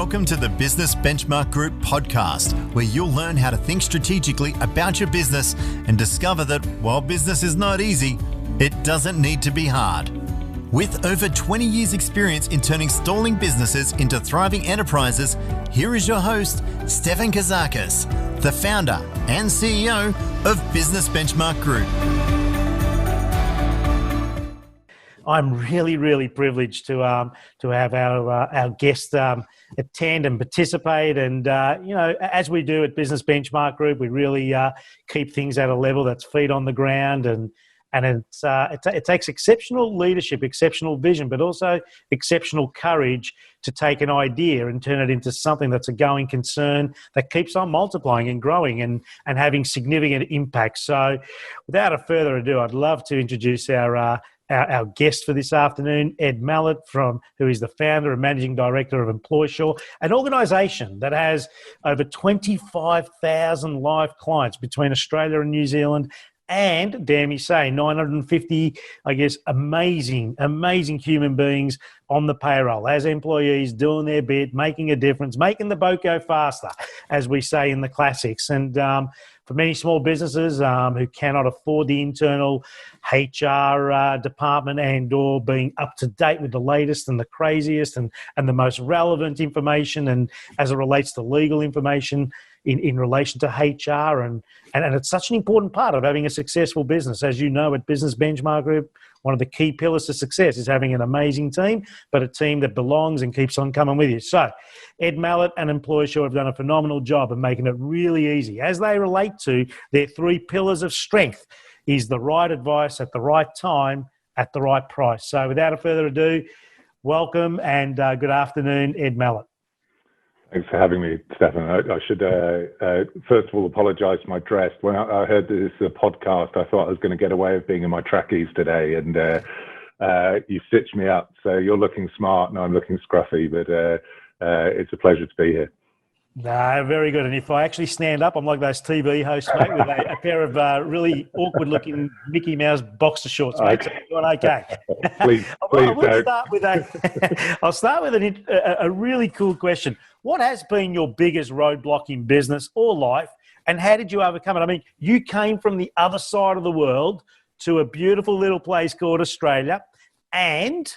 Welcome to the Business Benchmark Group podcast, where you'll learn how to think strategically about your business and discover that while business is not easy, it doesn't need to be hard. With over 20 years experience in turning stalling businesses into thriving enterprises, here is your host, Stefan Kazakis, the founder and CEO of Business Benchmark Group. I'm really privileged to have our guest attend and participate. And as we do at Business Benchmark Group, we really keep things at a level that's feet on the ground, and it takes exceptional leadership, exceptional vision, but also exceptional courage to take an idea and turn it into something that's a going concern that keeps on multiplying and growing and having significant impact. So, without a further ado, I'd love to introduce our guest for this afternoon, Ed Mallett, who is the founder and managing director of Employsure, an organisation that has over 25,000 live clients between Australia and New Zealand, and, dare me say, 950, amazing human beings on the payroll as employees, doing their bit, making a difference, making the boat go faster, as we say in the classics. And for many small businesses who cannot afford the internal HR department and or being up to date with the latest and the craziest and the most relevant information, and as it relates to legal information in relation to HR, and it's such an important part of having a successful business. As you know, at Business Benchmark Group, one of the key pillars to success is having an amazing team, but a team that belongs and keeps on coming with you. So Ed Mallett and Employsure have done a phenomenal job of making it really easy as they relate to their three pillars of strength: is the right advice at the right time at the right price. So without a further ado, welcome and good afternoon, Ed Mallett. Thanks for having me, Stefan. I should first of all apologise for my dress. When I heard this is a podcast, I thought I was going to get away with being in my trackies today, and you stitched me up. So you're looking smart and I'm looking scruffy, but it's a pleasure to be here. No, very good. And if I actually stand up, I'm like those TV hosts, mate, with a pair of really awkward-looking Mickey Mouse boxer shorts, mate. Okay. So you're doing okay. Please I'll start with a really cool question. What has been your biggest roadblock in business or life, and how did you overcome it? I mean, you came from the other side of the world to a beautiful little place called Australia, and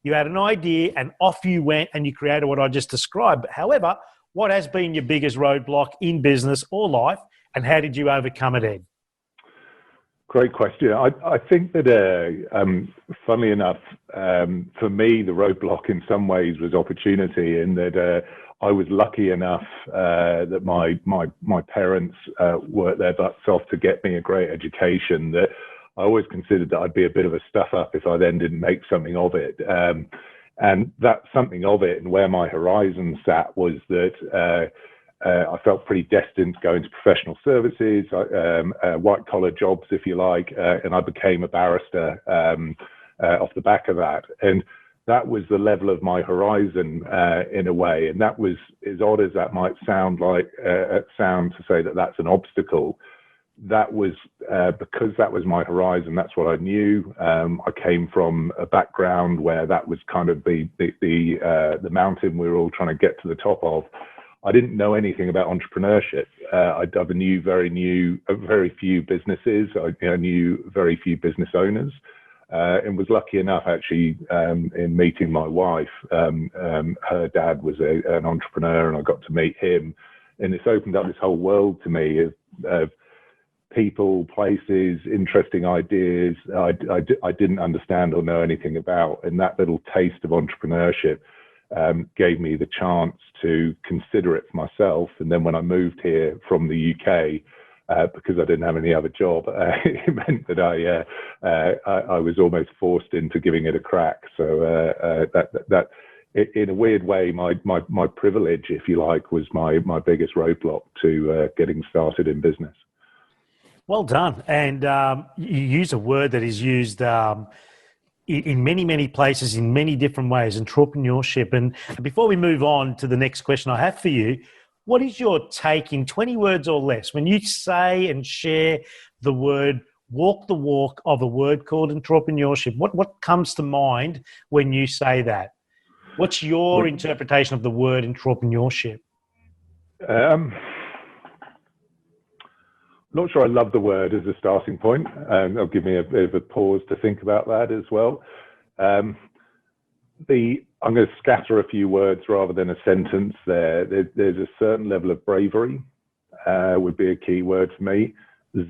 you had an idea, and off you went, and you created what I just described. However, what has been your biggest roadblock in business or life, and how did you overcome it, Ed? Great question. I think that, funnily enough, for me, the roadblock in some ways was opportunity, in that I was lucky enough that my parents worked their butts off to get me a great education, that I always considered that I'd be a bit of a stuff-up if I then didn't make something of it. And that something of it, and where my horizon sat, was that I felt pretty destined to go into professional services, white collar jobs, if you like, and I became a barrister off the back of that. And that was the level of my horizon in a way. And that was, as odd as that might sound, to say that that's an obstacle. That was because that was my horizon. That's what I knew. I came from a background where that was kind of the mountain we were all trying to get to the top of. I didn't know anything about entrepreneurship. I knew very few businesses. I knew very few business owners, and was lucky enough actually in meeting my wife. Her dad was an entrepreneur, and I got to meet him, and it's opened up this whole world to me of people, places, interesting ideas I didn't understand or know anything about. And that little taste of entrepreneurship gave me the chance to consider it for myself. And then when I moved here from the UK, because I didn't have any other job, it meant that I was almost forced into giving it a crack. So that in a weird way, my privilege, if you like, was my biggest roadblock to getting started in business. Well done. And you use a word that is used in many places, in many different ways, entrepreneurship. And before we move on to the next question I have for you, what is your take in 20 words or less when you say and share the word, walk the walk of a word called entrepreneurship? What comes to mind when you say that? What's your interpretation of the word entrepreneurship? Not sure I love the word as a starting point. That'll give me a bit of a pause to think about that as well. I'm going to scatter a few words rather than a sentence there. There's a certain level of bravery would be a key word for me.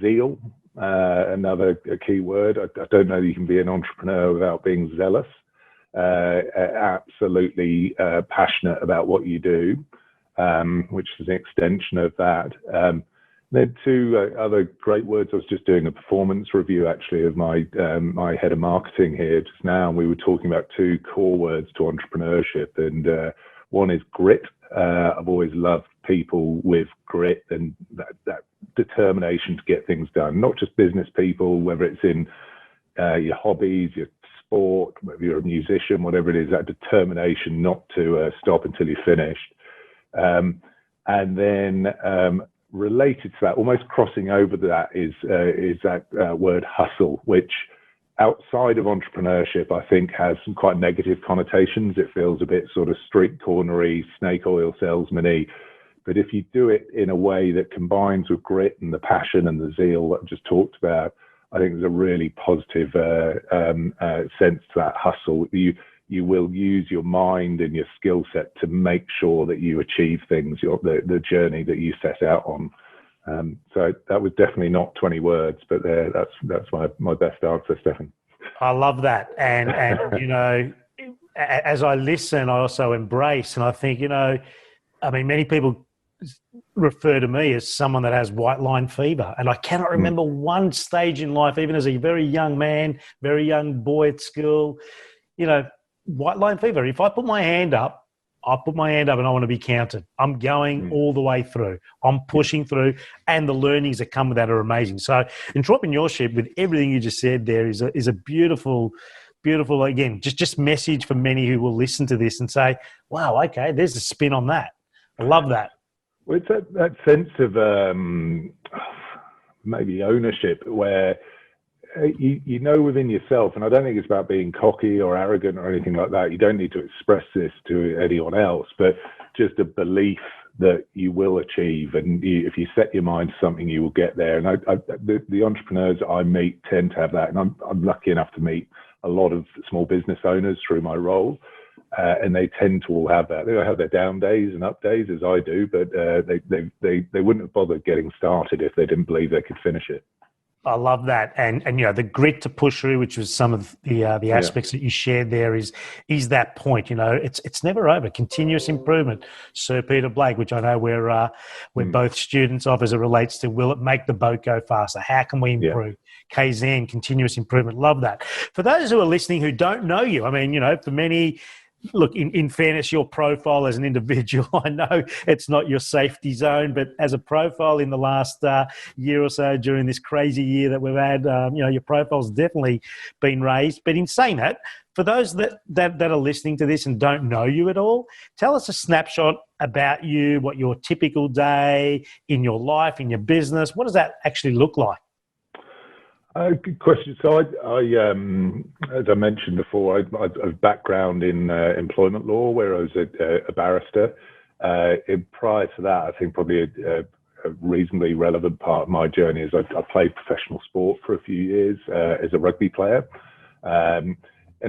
Zeal, another key word. I don't know that you can be an entrepreneur without being zealous. Absolutely passionate about what you do, which is an extension of that. There are two other great words. I was just doing a performance review, actually, of my head of marketing here just now, and we were talking about two core words to entrepreneurship, and one is grit. I've always loved people with grit and that determination to get things done, not just business people, whether it's in your hobbies, your sport, whether you're a musician, whatever it is, that determination not to stop until you're finished. And then related to that, almost crossing over to that, is that word hustle, which outside of entrepreneurship, I think has some quite negative connotations. It feels a bit sort of street cornery, snake oil salesman-y. But if you do it in a way that combines with grit and the passion and the zeal that I just talked about, I think there's a really positive sense to that hustle. You will use your mind and your skill set to make sure that you achieve things, the journey that you set out on. So that was definitely not 20 words, but that's my best answer, Stefan. I love that. And you know, as I listen, I also embrace, and I think, you know, I mean, many people refer to me as someone that has white line fever. And I cannot remember one stage in life, even as a very young man, very young boy at school, you know, white line fever. If I put my hand up, I put my hand up and I want to be counted. I'm going all the way through. I'm pushing through, and the learnings that come with that are amazing. So entrepreneurship, with everything you just said there, is a beautiful, again, just message for many who will listen to this and say, wow, okay, there's a spin on that. I love that. Well, it's that sense of maybe ownership where you know within yourself, and I don't think it's about being cocky or arrogant or anything like that. You don't need to express this to anyone else, but just a belief that you will achieve, and if you set your mind to something, you will get there. And the entrepreneurs I meet tend to have that, and I'm lucky enough to meet a lot of small business owners through my role. And they tend to all have that. They have their down days and up days, as I do, but they wouldn't have bothered getting started if they didn't believe they could finish it. I love that, and you know, the grit to push through, which was some of the aspects that you shared there, is that point. You know, it's never over. Continuous improvement. Sir Peter Blake, which I know we're both students of, as it relates to, will it make the boat go faster? How can we improve? Kaizen, continuous improvement. Love that. For those who are listening who don't know you, I mean, you know, for many. Look, in fairness, your profile as an individual, I know it's not your safety zone, but as a profile in the last year or so during this crazy year that we've had, you know, your profile's definitely been raised. But in saying that, for those that are listening to this and don't know you at all, tell us a snapshot about you, what your typical day in your life, in your business, what does that actually look like? Good question. So I as I mentioned before, I have a background in employment law, where I was a barrister. Prior to that, I think probably a reasonably relevant part of my journey is I played professional sport for a few years as a rugby player. And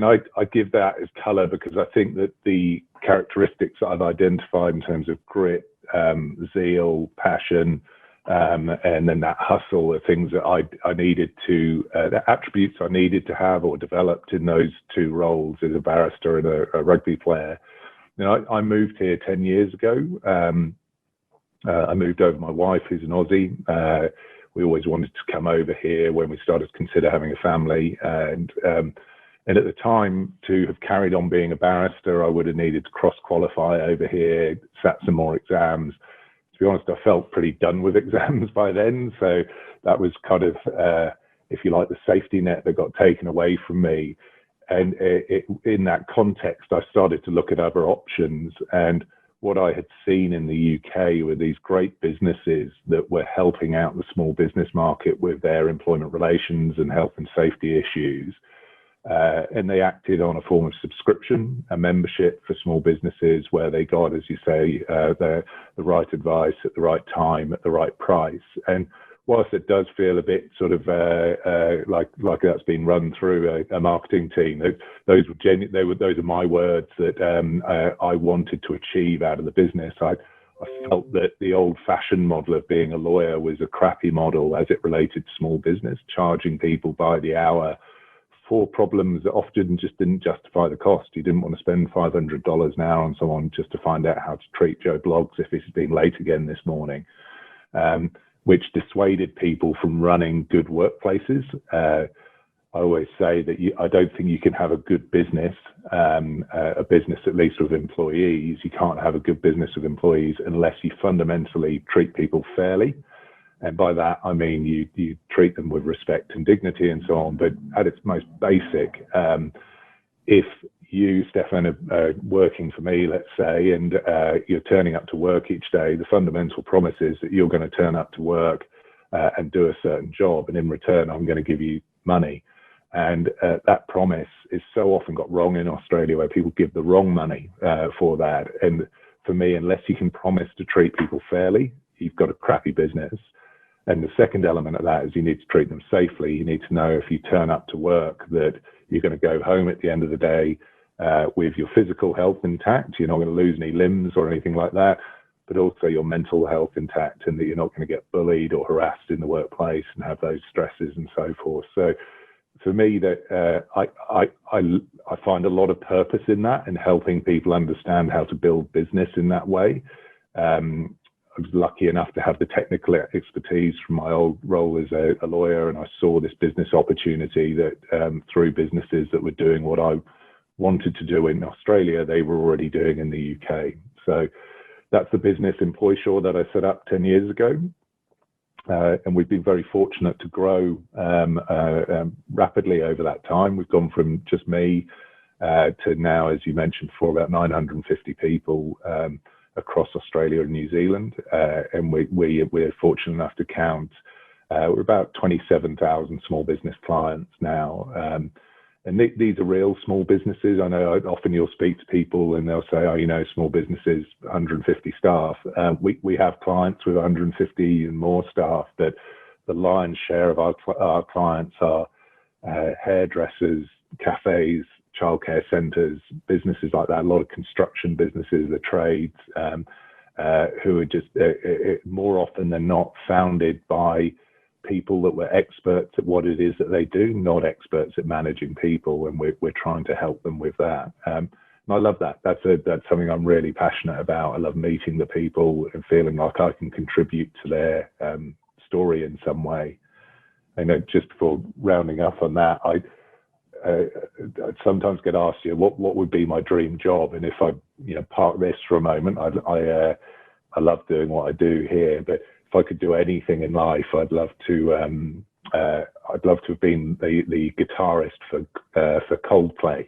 I give that as colour because I think that the characteristics that I've identified in terms of grit, zeal, passion, and then that hustle are things that I needed to, the attributes I needed to have or developed in those two roles as a barrister and a rugby player. You know, I moved here 10 years ago. I moved over my wife, who's an Aussie. We always wanted to come over here when we started to consider having a family. And at the time, to have carried on being a barrister, I would have needed to cross-qualify over here, sat some more exams. To be honest, I felt pretty done with exams by then. So that was kind of, if you like, the safety net that got taken away from me. And in that context, I started to look at other options. And what I had seen in the UK were these great businesses that were helping out the small business market with their employment relations and health and safety issues. And they acted on a form of subscription, a membership for small businesses where they got, as you say, the right advice at the right time, at the right price. And whilst it does feel a bit sort of like that's been run through a marketing team, those are my words that I wanted to achieve out of the business. I felt that the old-fashioned model of being a lawyer was a crappy model as it related to small business, charging people by the hour for problems that often just didn't justify the cost. You didn't want to spend $500 an hour on someone just to find out how to treat Joe Bloggs if he's been late again this morning, which dissuaded people from running good workplaces. I always say that I don't think you can have a good business, a business at least with employees. You can't have a good business with employees unless you fundamentally treat people fairly. And by that, I mean you treat them with respect and dignity and so on. But at its most basic, if you, Stefan, are working for me, let's say, and you're turning up to work each day, the fundamental promise is that you're going to turn up to work and do a certain job. And in return, I'm going to give you money. And that promise is so often got wrong in Australia, where people give the wrong money for that. And for me, unless you can promise to treat people fairly, you've got a crappy business. And the second element of that is you need to treat them safely. You need to know if you turn up to work that you're going to go home at the end of the day with your physical health intact. You're not going to lose any limbs or anything like that, but also your mental health intact, and that you're not going to get bullied or harassed in the workplace and have those stresses and so forth. So for me, that I find a lot of purpose in that and helping people understand how to build business in that way. I was lucky enough to have the technical expertise from my old role as a lawyer, and I saw this business opportunity that through businesses that were doing what I wanted to do in Australia, they were already doing in the UK. So that's the business Employsure that I set up 10 years ago. And we've been very fortunate to grow rapidly over that time. We've gone from just me to now, as you mentioned before, about 950 people across Australia and New Zealand. And we're fortunate enough to count, we're about 27,000 small business clients now. And these are real small businesses. I know often you'll speak to people and they'll say, oh, small businesses, 150 staff. We have clients with 150 and more staff, but the lion's share of our clients are hairdressers, cafes, childcare centres, businesses like that, a lot of construction businesses, the trades, who are just more often than not founded by people that were experts at what it is that they do, not experts at managing people, and we're trying to help them with that. And I love that. That's something I'm really passionate about. I love meeting the people and feeling like I can contribute to their story in some way. And just before rounding up on that, I sometimes get asked, what would be my dream job? And if I, park this for a moment, I love doing what I do here, but if I could do anything in life, I'd love to have been the guitarist for Coldplay.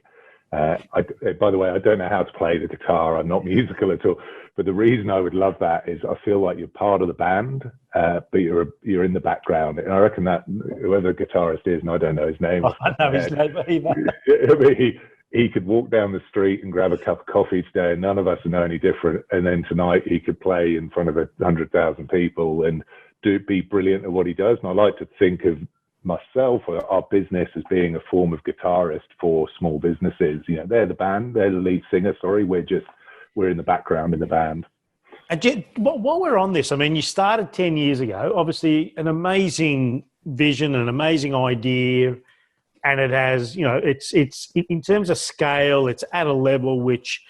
By the way, I don't know how to play the guitar. I'm not musical at all. But the reason I would love that is I feel like you're part of the band, but you're in the background. And I reckon that whoever the guitarist is, and I don't know his name. I know his name either. He could walk down the street and grab a cup of coffee today, and none of us know any different. And then tonight he could play in front of 100,000 people and be brilliant at what he does. And I like to think of myself or our business as being a form of guitarist for small businesses. They're the band, they're the lead singer. Sorry, we're in the background in the band. And while we're on this, you started 10 years ago, obviously an amazing vision, an amazing idea. And it has, it's in terms of scale, it's at a level which,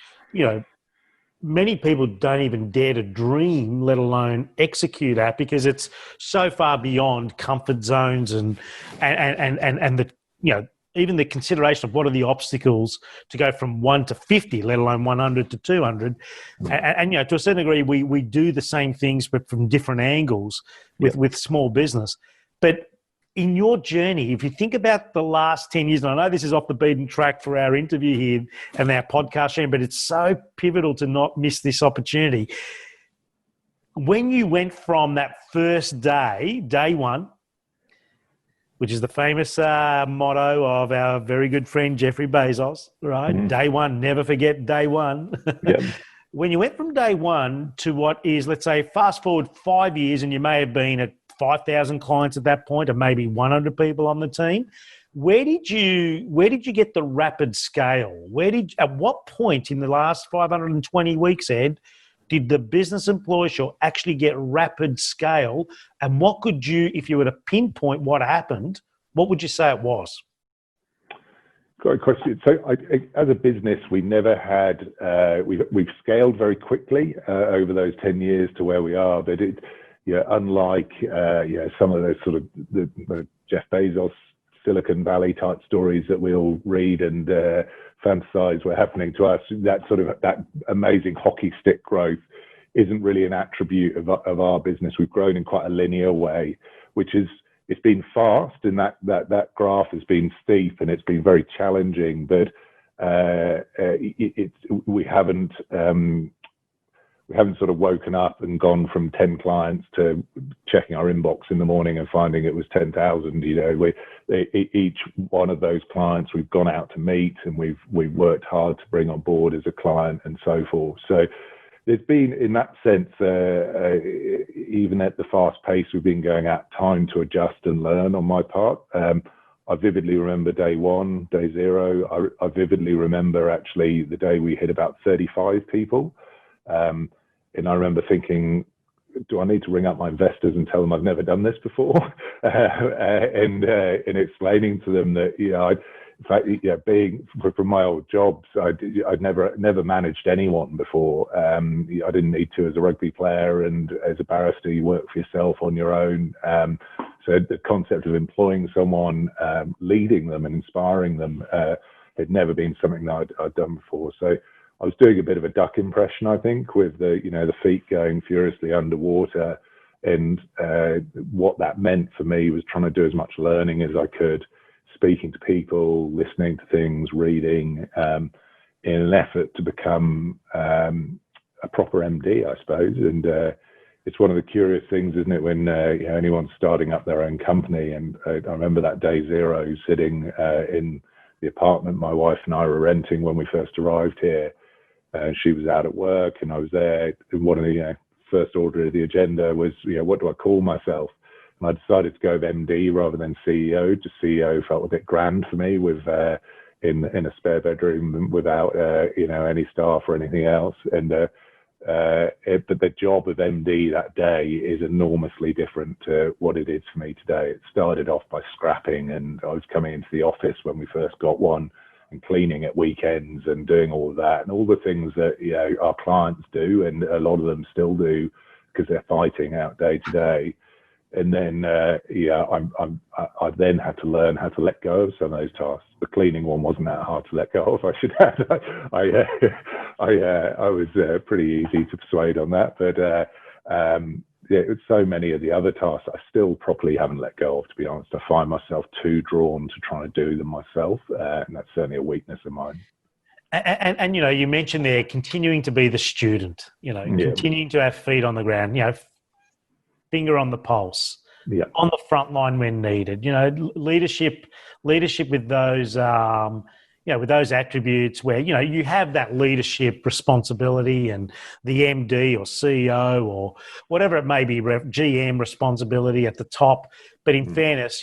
many people don't even dare to dream, let alone execute at, because it's so far beyond comfort zones and the, even the consideration of what are the obstacles to go from 1 to 50, let alone 100 to 200. And to a certain degree, we do the same things, but from different angles with small business. But in your journey, if you think about the last 10 years, and I know this is off the beaten track for our interview here and our podcast, but it's so pivotal to not miss this opportunity. When you went from that first day one, which is the famous motto of our very good friend Jeffrey Bezos, right? Mm-hmm. Day one, never forget day one. Yeah. When you went from day one to what is, let's say, fast forward 5 years, and you may have been at 5,000 clients at that point, or maybe 100 people on the team. Where did you get the rapid scale? At what point in the last 520 weeks, Ed, did the business Employsure actually get rapid scale? And what could you, if you were to pinpoint what happened, what would you say it was? Great question. So, as a business, we never had. We've scaled very quickly over those 10 years to where we are. But unlike some of those sort of the Jeff Bezos, Silicon Valley type stories that we all read and fantasize were happening to us, that amazing hockey stick growth isn't really an attribute of our business. We've grown in quite a linear way, which is. It's been fast, and that graph has been steep, and it's been very challenging. But we haven't sort of woken up and gone from 10 clients to checking our inbox in the morning and finding it was 10,000. Each one of those clients we've gone out to meet, and we've worked hard to bring on board as a client and so forth. So. There's been, in that sense, even at the fast pace we've been going at, time to adjust and learn on my part. I vividly remember day one, day zero. I vividly remember actually the day we hit about 35 people. And I remember thinking, do I need to ring up my investors and tell them I've never done this before? and explaining to them that, in fact, being from my old jobs, I'd never managed anyone before. I didn't need to as a rugby player, and as a barrister, you work for yourself on your own. So the concept of employing someone, leading them and inspiring them, had never been something that I'd done before. So I was doing a bit of a duck impression, I think, with the feet going furiously underwater, and what that meant for me was trying to do as much learning as I could. Speaking to people, listening to things, reading, in an effort to become a proper MD, I suppose. And it's one of the curious things, isn't it, when anyone's starting up their own company. And I remember that day zero, sitting in the apartment my wife and I were renting when we first arrived here. She was out at work, and I was there. And one of the first order of the agenda was, what do I call myself? And I decided to go with MD rather than CEO. Just CEO felt a bit grand for me, with in a spare bedroom without any staff or anything else. And but the job of MD that day is enormously different to what it is for me today. It started off by scrapping, and I was coming into the office when we first got one, and cleaning at weekends and doing all of that, and all the things that our clients do, and a lot of them still do because they're fighting out day to day. And then, I then had to learn how to let go of some of those tasks. The cleaning one wasn't that hard to let go of, I should add. I was pretty easy to persuade on that. But so many of the other tasks I still properly haven't let go of, to be honest. I find myself too drawn to trying to do them myself, and that's certainly a weakness of mine. And you mentioned there continuing to be the student, continuing to have feet on the ground, finger on the pulse, on the front line when needed. Leadership with those, with those attributes where you have that leadership responsibility, and the MD or CEO or whatever it may be, GM responsibility at the top. But in fairness,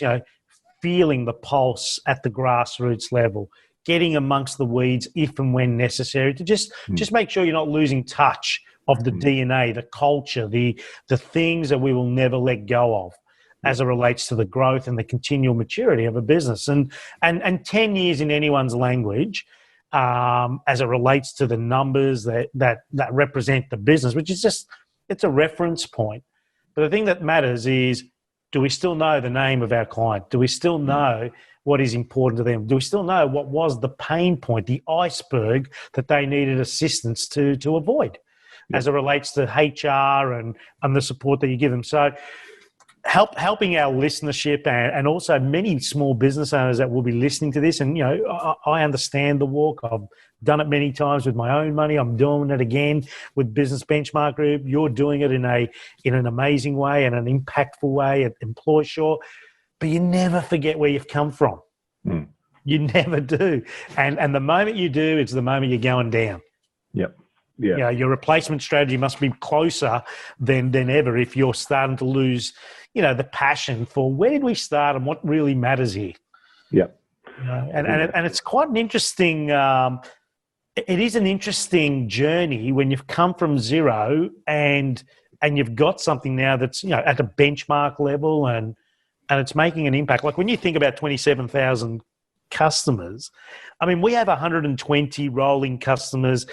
feeling the pulse at the grassroots level, getting amongst the weeds if and when necessary to just make sure you're not losing touch of the DNA, the culture, the things that we will never let go of as it relates to the growth and the continual maturity of a business. And 10 years in anyone's language, as it relates to the numbers that represent the business, which is it's a reference point. But the thing that matters is, do we still know the name of our client? Do we still know what is important to them? Do we still know what was the pain point, the iceberg that they needed assistance to avoid? As it relates to HR and the support that you give them. So helping our listenership and also many small business owners that will be listening to this. And, I understand the walk. I've done it many times with my own money. I'm doing it again with Business Benchmark Group. You're doing it in an amazing way and an impactful way at Employsure. but you never forget where you've come from. Mm. You never do. And the moment you do, it's the moment you're going down. Yep. Yeah. You know, your replacement strategy must be closer than ever if you're starting to lose, you know, the passion for where did we start and what really matters here. Yep. You know, and it's quite an interesting it is an interesting journey when you've come from zero and you've got something now that's, you know, at a benchmark level and it's making an impact. Like when you think about 27,000 customers, I mean, we have 120 rolling customers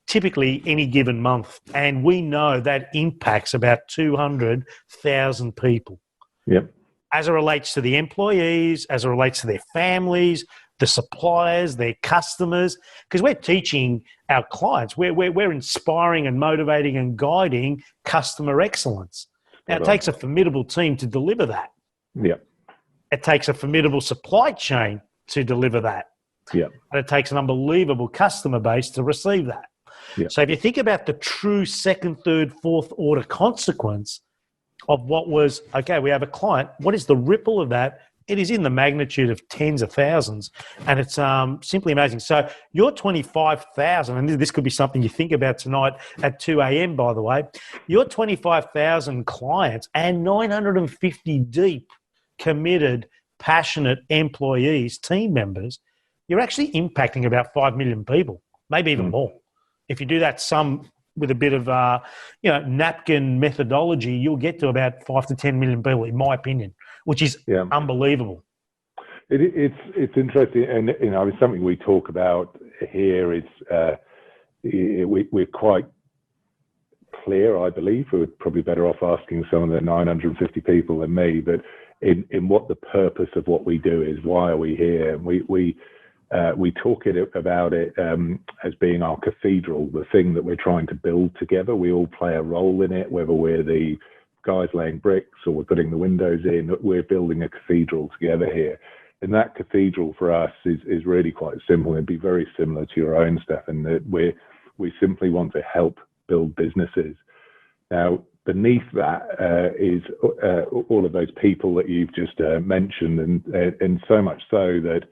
typically any given month, and we know that impacts about 200,000 people. Yep. As it relates to the employees, as it relates to their families, the suppliers, their customers, because we're teaching our clients, we're inspiring and motivating and guiding customer excellence. Now, it takes a formidable team to deliver that. Yeah. It takes a formidable supply chain to deliver that. Yeah. And it takes an unbelievable customer base to receive that. Yeah. So if you think about the true second, third, fourth order consequence of what was, okay, we have a client, what is the ripple of that? It is in the magnitude of tens of thousands, and it's simply amazing. So your 25,000, and this could be something you think about tonight at 2 a.m., by the way, your 25,000 clients and 950 deep, committed, passionate employees, team members, you're actually impacting about 5 million people, maybe even more. If you do that sum with a bit of, napkin methodology, you'll get to about 5 to 10 million people, in my opinion, which is unbelievable. It's interesting, and it's something we talk about here. We're quite clear, I believe. We're probably better off asking some of the 950 people than me, but in what the purpose of what we do is. Why are we here? We talk about it as being our cathedral, the thing that we're trying to build together. We all play a role in it, whether we're the guys laying bricks or we're putting the windows in. We're building a cathedral together here. And that cathedral for us is really quite simple. It'd be very similar to your own, Stefan, that we simply want to help build businesses. Now, beneath that is all of those people that you've just mentioned, and so much so that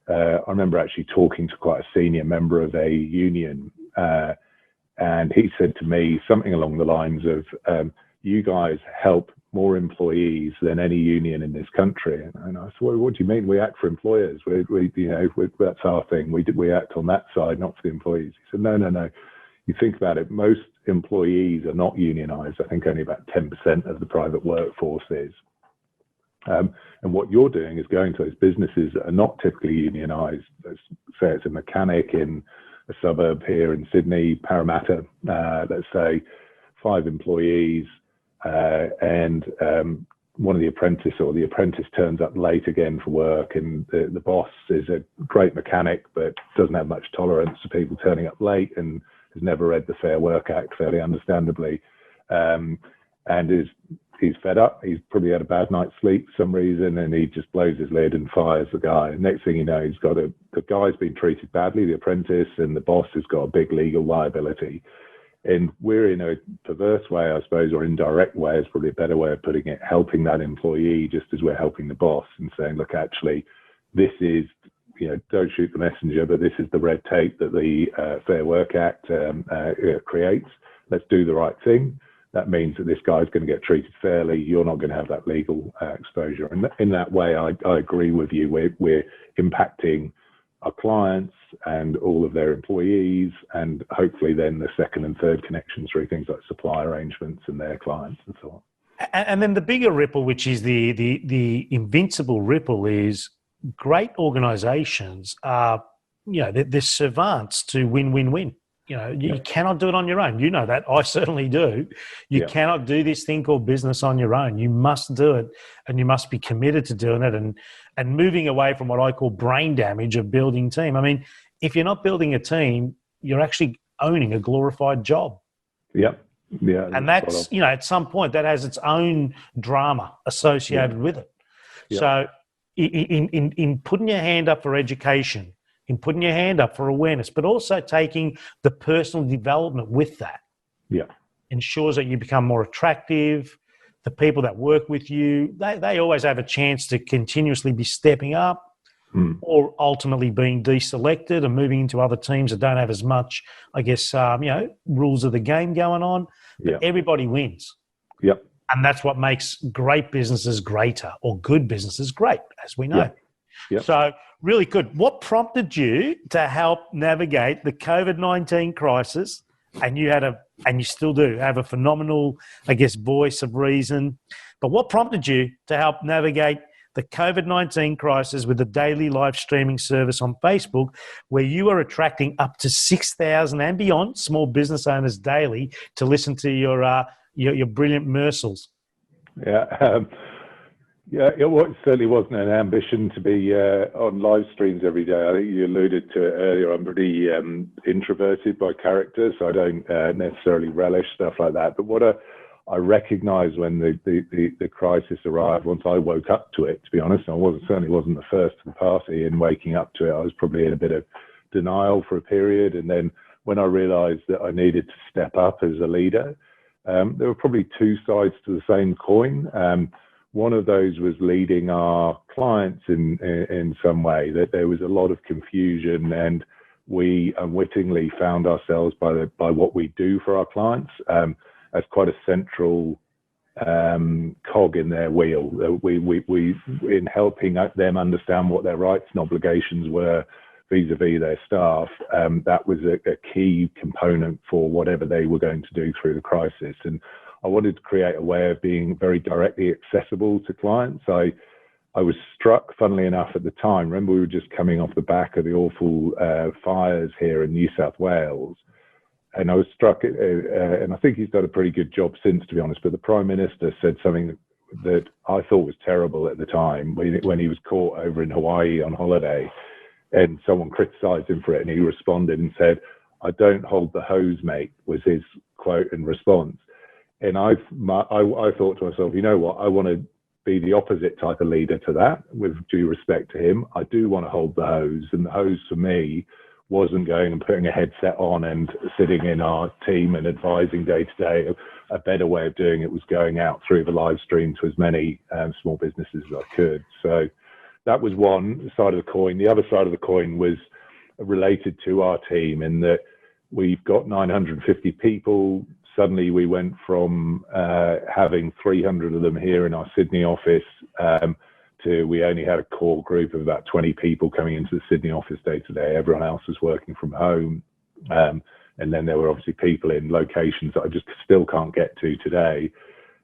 I remember actually talking to quite a senior member of a union, and he said to me something along the lines of, you guys help more employees than any union in this country. And I said, well, what do you mean? We act for employers. That's our thing. We act on that side, not for the employees. He said, no. You think about it, most employees are not unionized. I think only about 10% of the private workforce is. And what you're doing is going to those businesses that are not typically unionized. Let's say it's a mechanic in a suburb here in Sydney, Parramatta, let's say 5 employees, and one of the apprentice turns up late again for work, and the boss is a great mechanic but doesn't have much tolerance for people turning up late and has never read the Fair Work Act, fairly understandably, and he's fed up. He's probably had a bad night's sleep for some reason, and he just blows his lid and fires the guy. And next thing you know, the guy's been treated badly, the apprentice, and the boss has got a big legal liability. And we're, in a perverse way, I suppose, or indirect way is probably a better way of putting it, helping that employee just as we're helping the boss, and saying, look, actually, this is, don't shoot the messenger, but this is the red tape that the Fair Work Act creates. Let's do the right thing. That means that this guy's going to get treated fairly. You're not going to have that legal exposure. And in that way, I agree with you. We're impacting our clients and all of their employees, and hopefully then the second and third connections through things like supply arrangements and their clients and so on. And then the bigger ripple, which is the invincible ripple, is great organisations are, they're savants to win-win-win. You cannot do it on your own. You know that. I certainly do. You cannot do this thing called business on your own. You must do it, and you must be committed to doing it and moving away from what I call brain damage of building team. I mean, if you're not building a team, you're actually owning a glorified job. Yeah. And that's, at some point that has its own drama associated with it. Yeah. So in putting your hand up for education, in putting your hand up for awareness, but also taking the personal development with that, ensures that you become more attractive, the people that work with you, they always have a chance to continuously be stepping up or ultimately being deselected and moving into other teams that don't have as much, I guess, rules of the game going on. But everybody wins. Yep. And that's what makes great businesses greater, or good businesses great, as we know. Yep. So really good. What prompted you to help navigate the COVID-19 crisis? And you still do have a phenomenal, I guess, voice of reason. But what prompted you to help navigate the COVID-19 crisis with the daily live streaming service on Facebook, where you are attracting up to 6,000 and beyond small business owners daily to listen to your brilliant morsels? It certainly wasn't an ambition to be on live streams every day. I think you alluded to it earlier. I'm pretty introverted by character, so I don't necessarily relish stuff like that. But what I recognised when the crisis arrived, once I woke up to it, to be honest, I certainly wasn't the first to the party in waking up to it. I was probably in a bit of denial for a period. And then when I realised that I needed to step up as a leader, there were probably two sides to the same coin. One of those was leading our clients in some way, that there was a lot of confusion, and we unwittingly found ourselves by what we do for our clients as quite a central cog in their wheel. We in helping them understand what their rights and obligations were vis-a-vis their staff, that was a key component for whatever they were going to do through the crisis. And I wanted to create a way of being very directly accessible to clients. I was struck, funnily enough, at the time. Remember, we were just coming off the back of the awful fires here in New South Wales. And I was struck, and I think he's done a pretty good job since, to be honest, but the Prime Minister said something that I thought was terrible at the time when he was caught over in Hawaii on holiday, and someone criticised him for it, and he responded and said, "I don't hold the hose, mate," was his quote in response. And I thought to myself, you know what, I want to be the opposite type of leader to that, with due respect to him. I do want to hold the hose, and the hose for me wasn't going and putting a headset on and sitting in our team and advising day to day. A better way of doing it was going out through the live stream to as many small businesses as I could. So that was one side of the coin. The other side of the coin was related to our team, in that we've got 950 people. Suddenly we went from having 300 of them here in our Sydney office to we only had a core group of about 20 people coming into the Sydney office day to day. Everyone else was working from home. And then there were obviously people in locations that I just still can't get to today.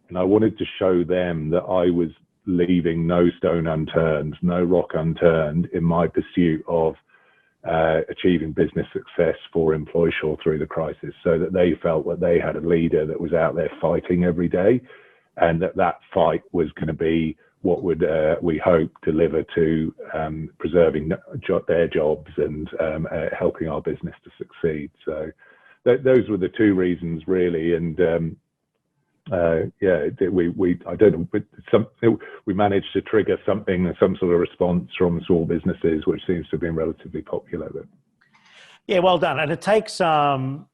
And I wanted to show them that I was leaving no stone unturned, no rock unturned in my pursuit of achieving business success for Employsure through the crisis, so that they felt that they had a leader that was out there fighting every day, and that fight was going to be what would we hope deliver to preserving their jobs and helping our business to succeed. So those were the two reasons really. And we managed to trigger some sort of response from small businesses, which seems to have been relatively popular. Yeah, well done. And it takes it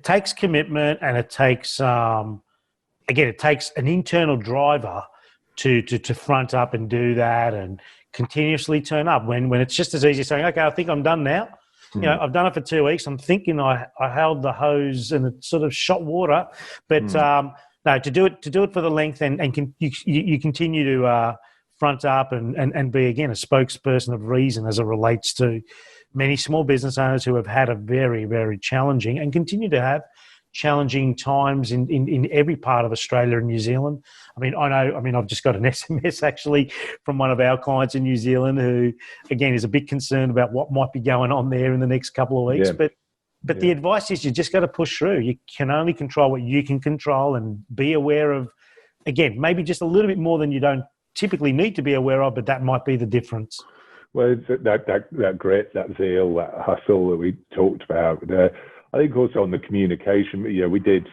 takes commitment, and it takes it takes an internal driver to front up and do that, and continuously turn up when it's just as easy as saying, okay, I think I'm done now. You know, I've done it for 2 weeks. I'm thinking I held the hose and it sort of shot water, but no, to do it for the length and you continue to front up and be, again, a spokesperson of reason as it relates to many small business owners who have had a very, very challenging and continue to have challenging times in every part of Australia and New Zealand. I've just got an SMS actually from one of our clients in New Zealand who, again, is a bit concerned about what might be going on there in the next couple of weeks. Yeah. But the advice is you just got to push through. You can only control what you can control, and be aware of, again, maybe just a little bit more than you don't typically need to be aware of, but that might be the difference. Well, it's that grit, that zeal, that hustle that we talked about. I think also on the communication, we did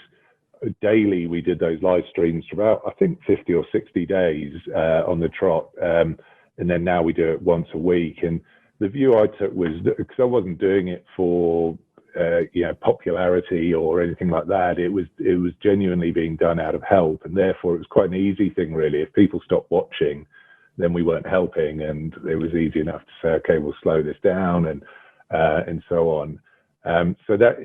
those live streams for about, I think, 50 or 60 days on the trot. And then now we do it once a week. And the view I took was that, because I wasn't doing it for popularity or anything like that. It was genuinely being done out of help, and therefore it was quite an easy thing, really. If people stopped watching, then we weren't helping, and it was easy enough to say, okay, we'll slow this down, and so on. So that,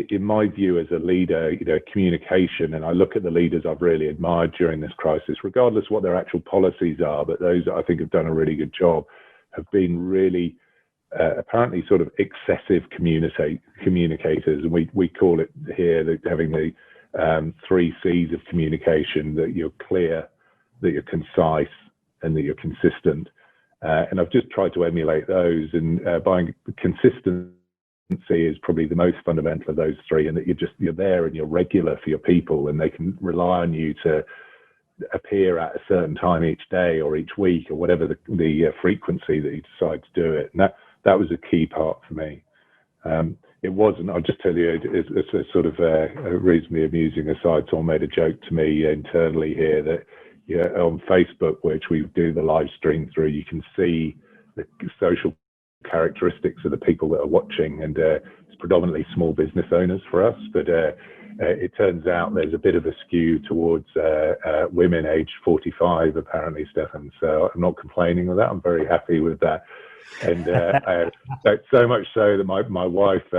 in my view, as a leader, communication, and I look at the leaders I've really admired during this crisis, regardless of what their actual policies are, but those I think have done a really good job, have been really apparently sort of excessive communicators, and we call it here having the 3 C's of communication: that you're clear, that you're concise, and that you're consistent. And I've just tried to emulate those, and by consistency is probably the most fundamental of those 3, and that you're there and you're regular for your people, and they can rely on you to appear at a certain time each day or each week, or whatever the frequency that you decide to do it. And that was a key part for me. It wasn't, I'll just tell you, it's a sort of a reasonably amusing aside. Someone made a joke to me internally here that on Facebook, which we do the live stream through, you can see the social characteristics of the people that are watching, and it's predominantly small business owners for us, but it turns out there's a bit of a skew towards women aged 45, apparently, Stefan. So I'm not complaining with that. I'm very happy with that. And so much so that my wife's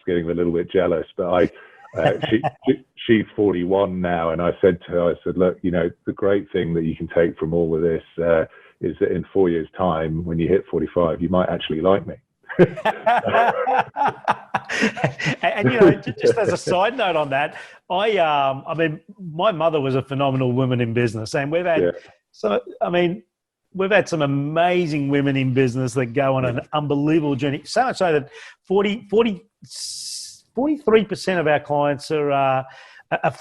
getting a little bit jealous, but she's 41 now, and I said to her, I said, look, the great thing that you can take from all of this is that in 4 years' time, when you hit 45, you might actually like me. and just as a side note on that, I mean, my mother was a phenomenal woman in business, and we've had we've had some amazing women in business that go on an unbelievable journey. So much so that 43% of our clients are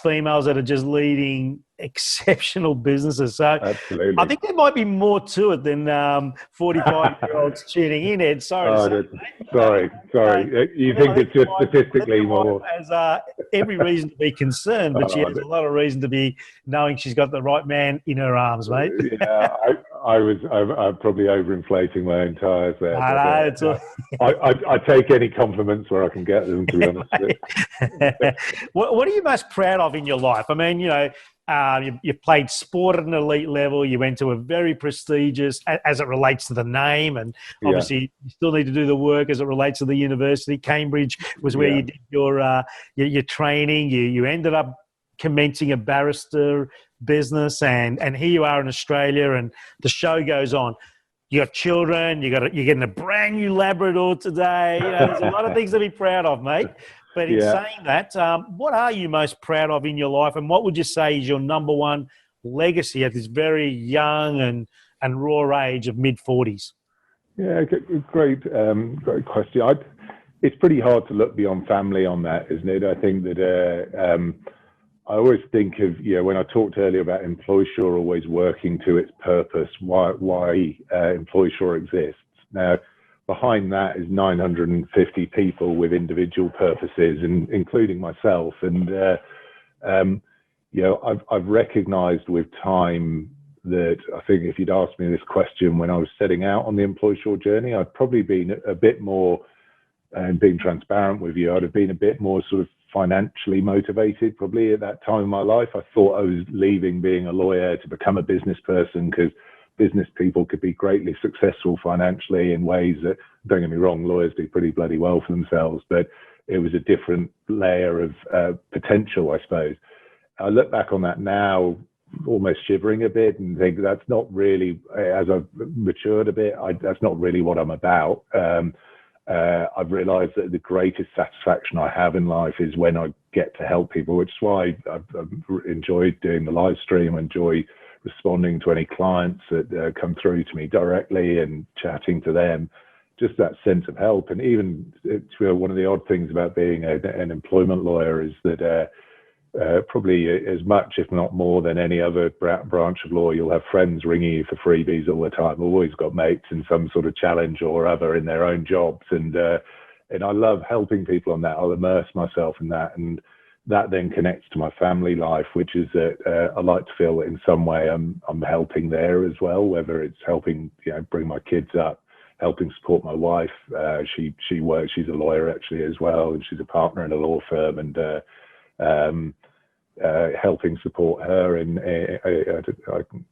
females that are just leading exceptional businesses. So absolutely, I think there might be more to it than 45-year-olds tuning in, Ed. Sorry. You think it's just statistically more? Has every reason to be concerned, but she has a lot of reason to be knowing she's got the right man in her arms, mate. Yeah, I'm probably overinflating my own tires there. I take any compliments where I can get them, to be honest with you. What are you most proud of in your life? I mean, you played sport at an elite level. You went to a very prestigious, as it relates to the name, and obviously you still need to do the work as it relates to the university. Cambridge was where you did your training. You ended up commencing a barrister business, and here you are in Australia, and the show goes on. You got children. You're getting a brand new Labrador today. There's a lot of things to be proud of, mate. But in saying that, what are you most proud of in your life, and what would you say is your number one legacy at this very young and raw age of mid-40s? Yeah, great question. It's pretty hard to look beyond family on that, isn't it? I think that I always think of, when I talked earlier about Employsure always working to its purpose, why Employsure exists. Now, behind that is 950 people with individual purposes, and including myself. And I've recognised with time that I think if you'd asked me this question when I was setting out on the Employsure journey, I'd probably been a bit more, and being transparent with you, I'd have been a bit more sort of financially motivated probably at that time in my life. I thought I was leaving being a lawyer to become a business person, because business people could be greatly successful financially in ways that, don't get me wrong, lawyers do pretty bloody well for themselves, but it was a different layer of potential, I suppose. I look back on that now almost shivering a bit and think that's not really, as I've matured a bit, that's not really what I'm about. I've realized that the greatest satisfaction I have in life is when I get to help people, which is why I've enjoyed doing the live stream. I enjoy responding to any clients that come through to me directly and chatting to them. Just that sense of help. And even one of the odd things about being an employment lawyer is that probably as much, if not more than any other branch of law, you'll have friends ringing you for freebies all the time. I've always got mates in some sort of challenge or other in their own jobs. And I love helping people on that. I'll immerse myself in that. And that then connects to my family life, which is that I like to feel that in some way I'm helping there as well, whether it's helping bring my kids up, helping support my wife. She works. She's a lawyer actually as well, and she's a partner in a law firm, and helping support her. And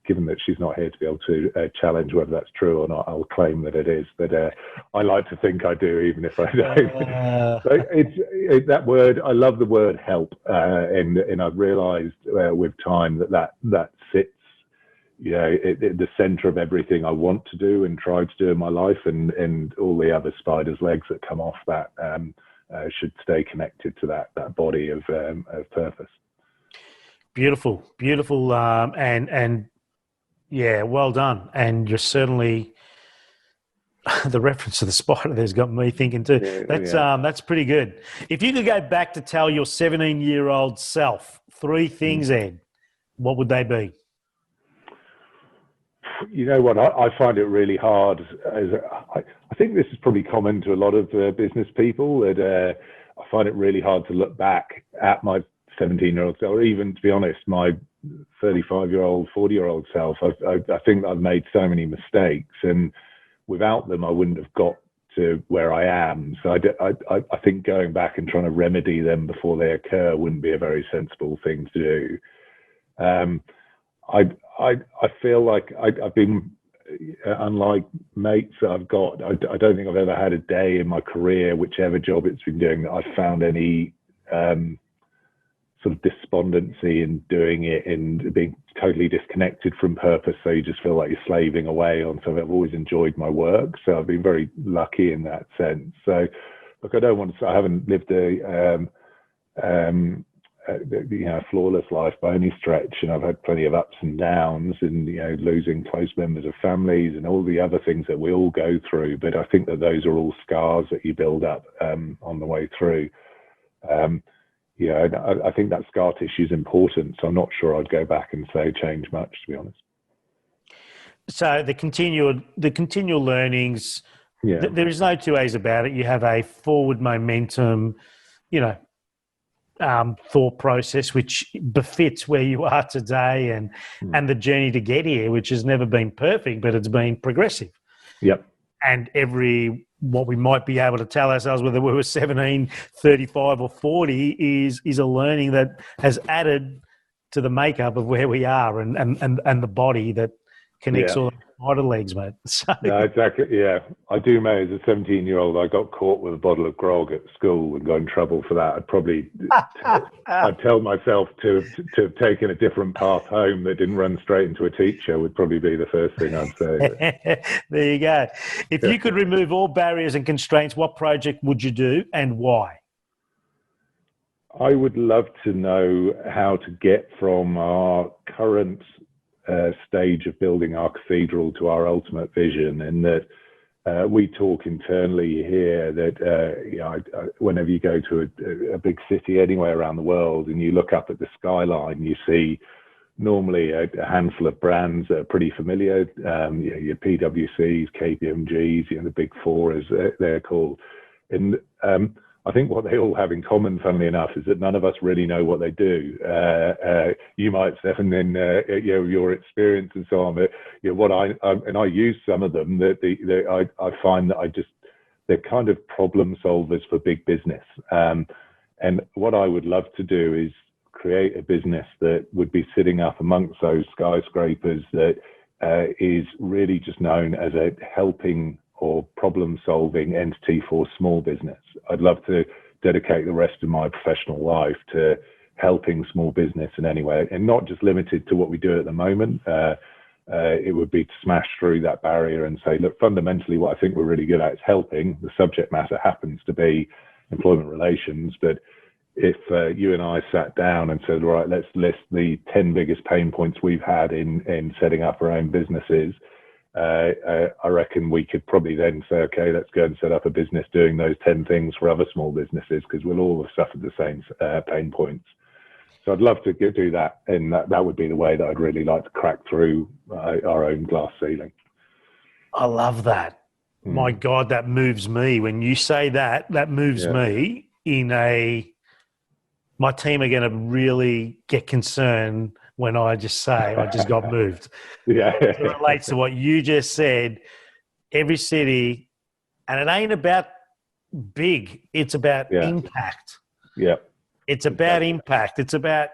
given that she's not here to be able to challenge whether that's true or not, I'll claim that it is. But I like to think I do, even if I don't. So it's that word. I love the word help, and I've realised with time that sits, at the centre of everything I want to do and try to do in my life, and all the other spider's legs that come off that should stay connected to that body of purpose. Beautiful, and yeah, well done. And you're certainly the reference to the spider there's got me thinking too. That's pretty good. If you could go back to tell your 17-year-old self 3 things, Ed, what would they be? You know what? I find it really hard. I think this is probably common to a lot of business people, that I find it really hard to look back at my 17-year-old self, or even, to be honest, my 35-year-old, 40-year-old self. I think I've made so many mistakes, and without them, I wouldn't have got to where I am. So I think going back and trying to remedy them before they occur wouldn't be a very sensible thing to do. I feel like I've been, unlike mates that I've got, I don't think I've ever had a day in my career, whichever job it's been doing, that I've found any sort of despondency in doing it and being totally disconnected from purpose. So you just feel like you're slaving away on something. I've always enjoyed my work, so I've been very lucky in that sense. So look, I don't want to say I haven't lived a flawless life by any stretch, and I've had plenty of ups and downs, and losing close members of families and all the other things that we all go through. But I think that those are all scars that you build up on the way through. I think that scar tissue is important, so I'm not sure I'd go back and say change much, to be honest. So the continual learnings, there is no two ways about it. You have a forward momentum, thought process which befits where you are today, and the journey to get here, which has never been perfect, but it's been progressive. Yep. And what we might be able to tell ourselves, whether we were 17, 35 or 40, is a learning that has added to the makeup of where we are and the body that connects all the spider legs, mate. So. No, exactly, yeah. I do, mate, as a 17-year-old, I got caught with a bottle of grog at school and got in trouble for that. I'd probably I'd tell myself to have taken a different path home that didn't run straight into a teacher would probably be the first thing I'd say. There you go. If you could remove all barriers and constraints, what project would you do and why? I would love to know how to get from our current stage of building our cathedral to our ultimate vision, and that we talk internally here that whenever you go to a big city anywhere around the world and you look up at the skyline, you see normally a handful of brands that are pretty familiar, your PwCs, KPMGs, the big four as they're called. And I think what they all have in common, funnily enough, is that none of us really know what they do. You might, Stefan, in your experience and so on, but what I use some of them. That I find that they're kind of problem solvers for big business. And what I would love to do is create a business that would be sitting up amongst those skyscrapers that is really just known as a helping or problem-solving entity for small business. I'd love to dedicate the rest of my professional life to helping small business in any way, and not just limited to what we do at the moment. It would be to smash through that barrier and say, look, fundamentally what I think we're really good at is helping. The subject matter happens to be employment relations, but if you and I sat down and said, right, let's list the 10 biggest pain points we've had in setting up our own businesses, I reckon we could probably then say, okay, let's go and set up a business doing those 10 things for other small businesses, because we'll all have suffered the same pain points. So I'd love to do that, and that would be the way that I'd really like to crack through our own glass ceiling. I love that. My God, that moves me. When you say that, that moves me my team are going to really get concerned when I just say I just got moved. Yeah. It relates to what you just said. every city, and it ain't about big. It's about impact. Yeah. It's about impact. It's about,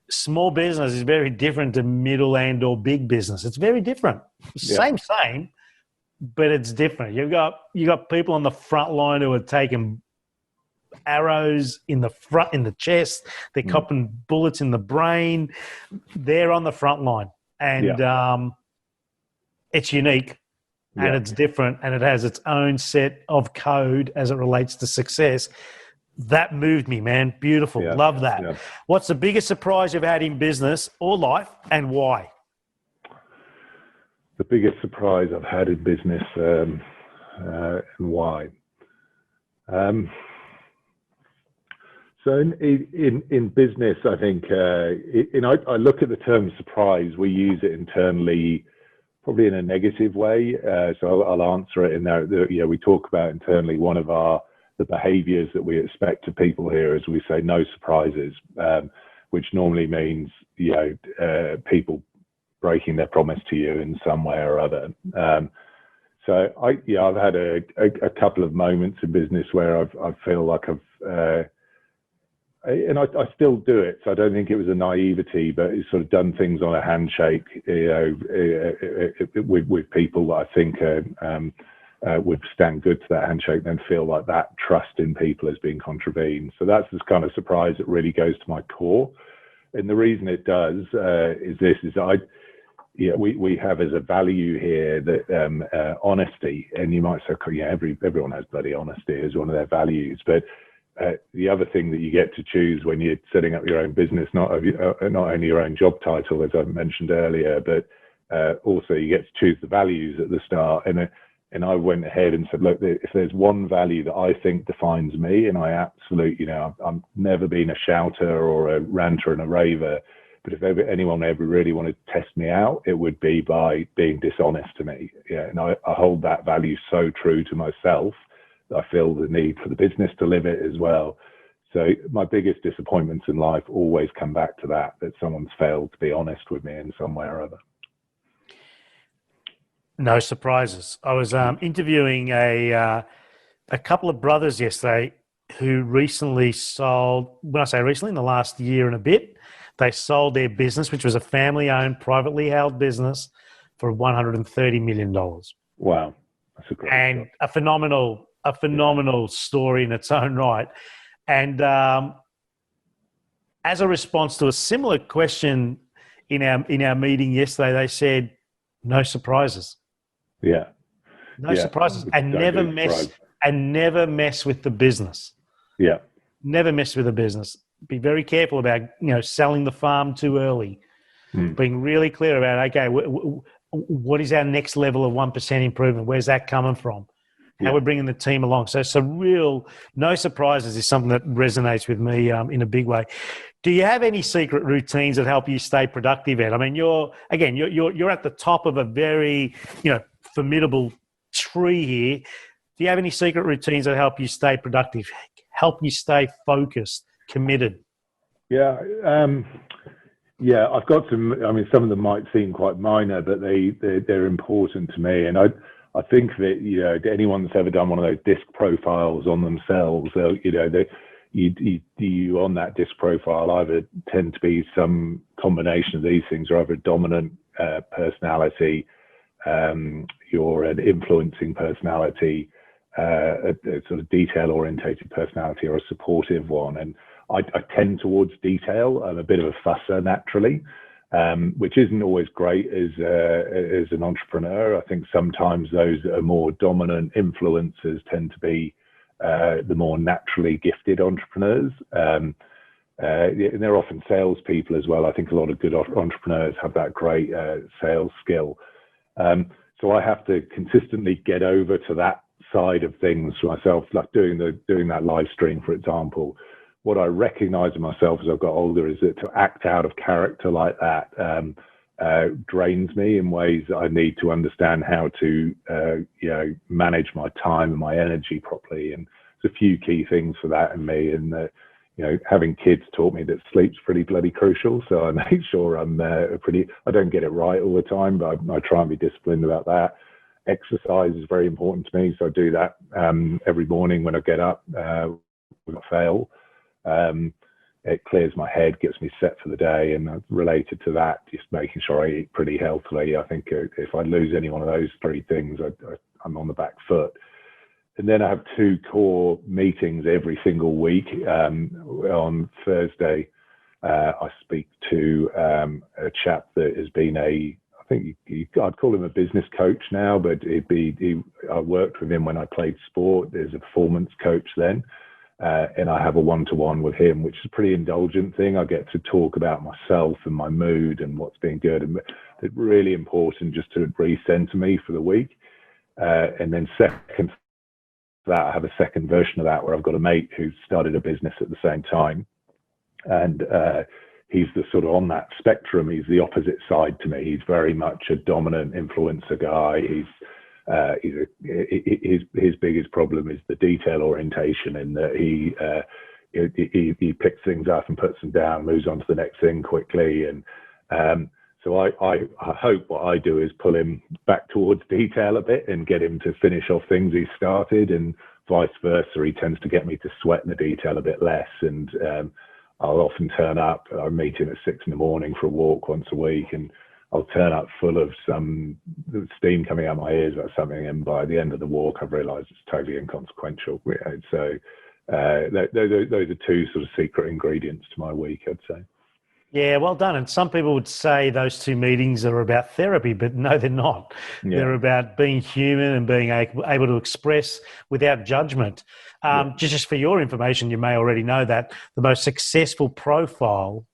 small business is very different to middle and or big business. It's very different. Same, but it's different. You got people on the front line who are taking arrows in the chest. They're copping bullets in the brain. They're on the front line, and it's unique, and it's different, and it has its own set of code as it relates to success. That moved me, man. Beautiful. Love that. Yeah. What's the biggest surprise you've had in business or life, and why? The biggest surprise I've had in business, and why? So in business, I think, I look at the term surprise. We use it internally, probably in a negative way. So I'll answer it in there. We talk about internally one of the behaviors that we expect of people here is we say no surprises, which normally means, people breaking their promise to you in some way or other. So I've had a couple of moments in business where I feel like and I still do it. So I don't think it was a naivety, but it's sort of done things on a handshake, with people that I think would stand good to that handshake, then feel like that trust in people has been contravened. So that's this kind of surprise that really goes to my core. And the reason it does we have as a value here that honesty, and you might say, everyone has bloody honesty as one of their values, but the other thing that you get to choose when you're setting up your own business, not only your own job title, as I mentioned earlier, but also you get to choose the values at the start. And I went ahead and said, look, if there's one value that I think defines me, and I absolutely, I've never been a shouter or a ranter and a raver, but if anyone ever really wanted to test me out, it would be by being dishonest to me. Yeah, and I hold that value so true to myself that I feel the need for the business to live it as well. So my biggest disappointments in life always come back to that someone's failed to be honest with me in some way or other. No surprises. I was interviewing a couple of brothers yesterday who recently sold, when I say recently, in the last year and a bit, they sold their business, which was a family-owned, privately held business, for $130 million. Wow. That's a great and a phenomenal story in its own right. And as a response to a similar question in our meeting yesterday, they said, no surprises. Yeah. No surprises. And never mess with the business. Yeah. Never mess with the business. Be very careful about, selling the farm too early. Being really clear about, okay, what is our next level of 1% improvement? Where's that coming from? How we're bringing the team along. So no surprises is something that resonates with me in a big way. Do you have any secret routines that help you stay productive, Ed? I mean, you're at the top of a very, formidable tree here. Do you have any secret routines that help you stay productive, help you stay focused, committed? Yeah. I've got some. I mean, some of them might seem quite minor, but they're important to me. And I think that, anyone that's ever done one of those disc profiles on themselves, you on that disc profile either tend to be some combination of these things, or either a dominant personality, you're an influencing personality, a sort of detail-orientated personality, or a supportive one. And I tend towards detail. I'm a bit of a fusser naturally, which isn't always great as an entrepreneur. I think sometimes those that are more dominant influencers tend to be the more naturally gifted entrepreneurs. And they're often salespeople as well. I think a lot of good entrepreneurs have that great sales skill. So I have to consistently get over to that side of things for myself, like doing that live stream, for example. What I recognize in myself as I've got older is that to act out of character like that drains me in ways that I need to understand how to manage my time and my energy properly. And there's a few key things for that in me. And having kids taught me that sleep's pretty bloody crucial. So I make sure I don't get it right all the time, but I try and be disciplined about that. exercise is very important to me, so I do that every morning when I get up without fail. It clears my head, gets me set for the day, and related to that, just making sure I eat pretty healthily. I think if I lose any one of those three things, I'm on the back foot. And then I have 2 core meetings every single week. On Thursday, I speak to a chap that has been I'd call him a business coach now, but I worked with him when I played sport. There's a performance coach then. And I have a one-to-one with him, which is a pretty indulgent thing. I get to talk about myself and my mood and what's been good. And it's really important just to recenter me for the week. And then second to that, I have a second version of that where I've got a mate who started a business at the same time. And he's the sort of on that spectrum. He's the opposite side to me. He's very much a dominant influencer guy. His biggest problem is the detail orientation, in that he picks things up and puts them down, moves on to the next thing quickly. And so I hope what I do is pull him back towards detail a bit and get him to finish off things he started, and vice versa. He tends to get me to sweat in the detail a bit less. And I'll often turn up. I meet him at 6 a.m. for a walk once a week, and I'll turn up full of some steam coming out my ears about something, and by the end of the walk, I've realised it's totally inconsequential. So those are 2 sort of secret ingredients to my week, I'd say. Yeah, well done. And some people would say those 2 meetings are about therapy, but no, they're not. Yeah. They're about being human and being able to express without judgment. Just for your information, you may already know that the most successful profile,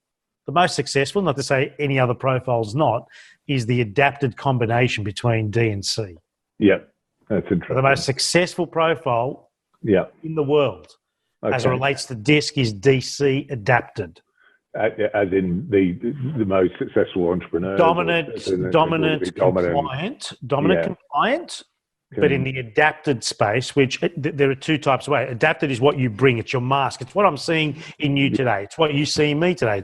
not to say any other profile's not, is the adapted combination between D and C. Yeah, that's interesting. So the most successful profile in the world as it relates to DISC is DC adapted. As in the most successful entrepreneur. Dominant, compliant. But in the adapted space, which there are 2 types of way. Adapted is what you bring. It's your mask. It's what I'm seeing in you today. It's what you see in me today.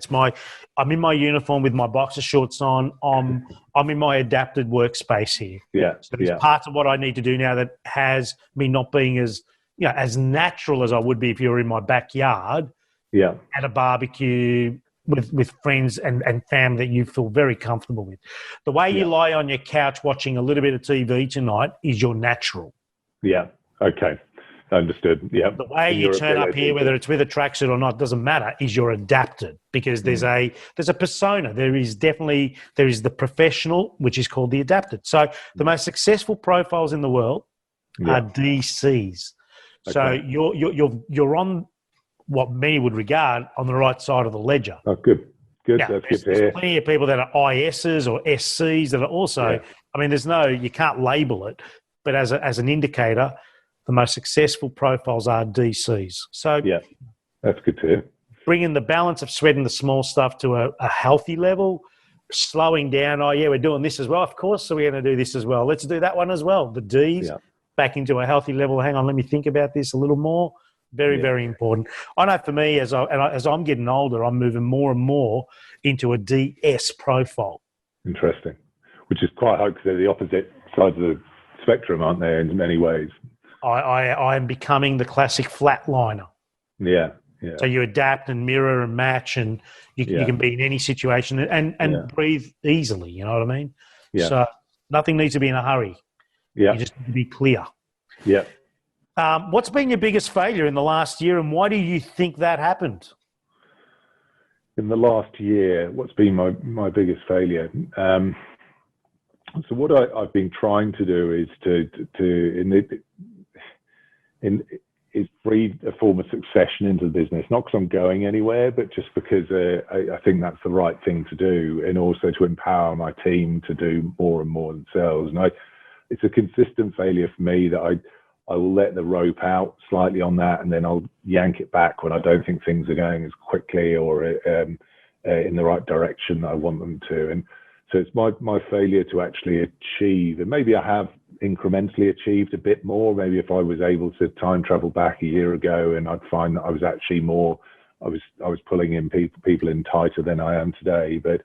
I'm in my uniform with my boxer shorts on. I'm in my adapted workspace here. Yeah. So there's parts of what I need to do now that has me not being as natural as I would be if you were in my backyard. Yeah. At a barbecue with friends and family that you feel very comfortable with. The way you lie on your couch watching a little bit of TV tonight is your natural. Yeah. Okay. Understood. Yeah. The way you turn up here, whether it's with a tracksuit or not, doesn't matter, is you're adapted, because there's a persona. There is the professional, which is called the adapted. So the most successful profiles in the world are DCs. Okay. So you're on what many would regard on the right side of the ledger. Oh, good. Good. That's good to hear. There's plenty of people that are ISs or SCs that are also, you can't label it, but as an indicator, the most successful profiles are DCs. So that's good to hear. Bringing the balance of sweating the small stuff to a healthy level, slowing down. We're doing this as well. Of course, so we're going to do this as well. Let's do that one as well. The Ds back into a healthy level. Hang on, let me think about this a little more. Very, very important. I know for me, as I'm getting older, I'm moving more and more into a DS profile. Interesting. Which is quite hard because they're the opposite sides of the spectrum, aren't they, in many ways? I am becoming the classic flatliner. Yeah. So you adapt and mirror and match, and you can be in any situation and breathe easily, you know what I mean? Yeah. So nothing needs to be in a hurry. Yeah. You just need to be clear. Yeah. What's been your biggest failure in the last year, and why do you think that happened? In the last year, what's been my biggest failure? So what I've been trying to do is is breed a form of succession into the business, not because I'm going anywhere, but just because I think that's the right thing to do, and also to empower my team to do more and more themselves. And it's a consistent failure for me that I will let the rope out slightly on that, and then I'll yank it back when I don't think things are going as quickly or in the right direction that I want them to. And so it's my failure to actually achieve, and maybe I have incrementally achieved a bit more. Maybe if I was able to time travel back a year ago, and I'd find that I was actually I was pulling in people in tighter than I am today. But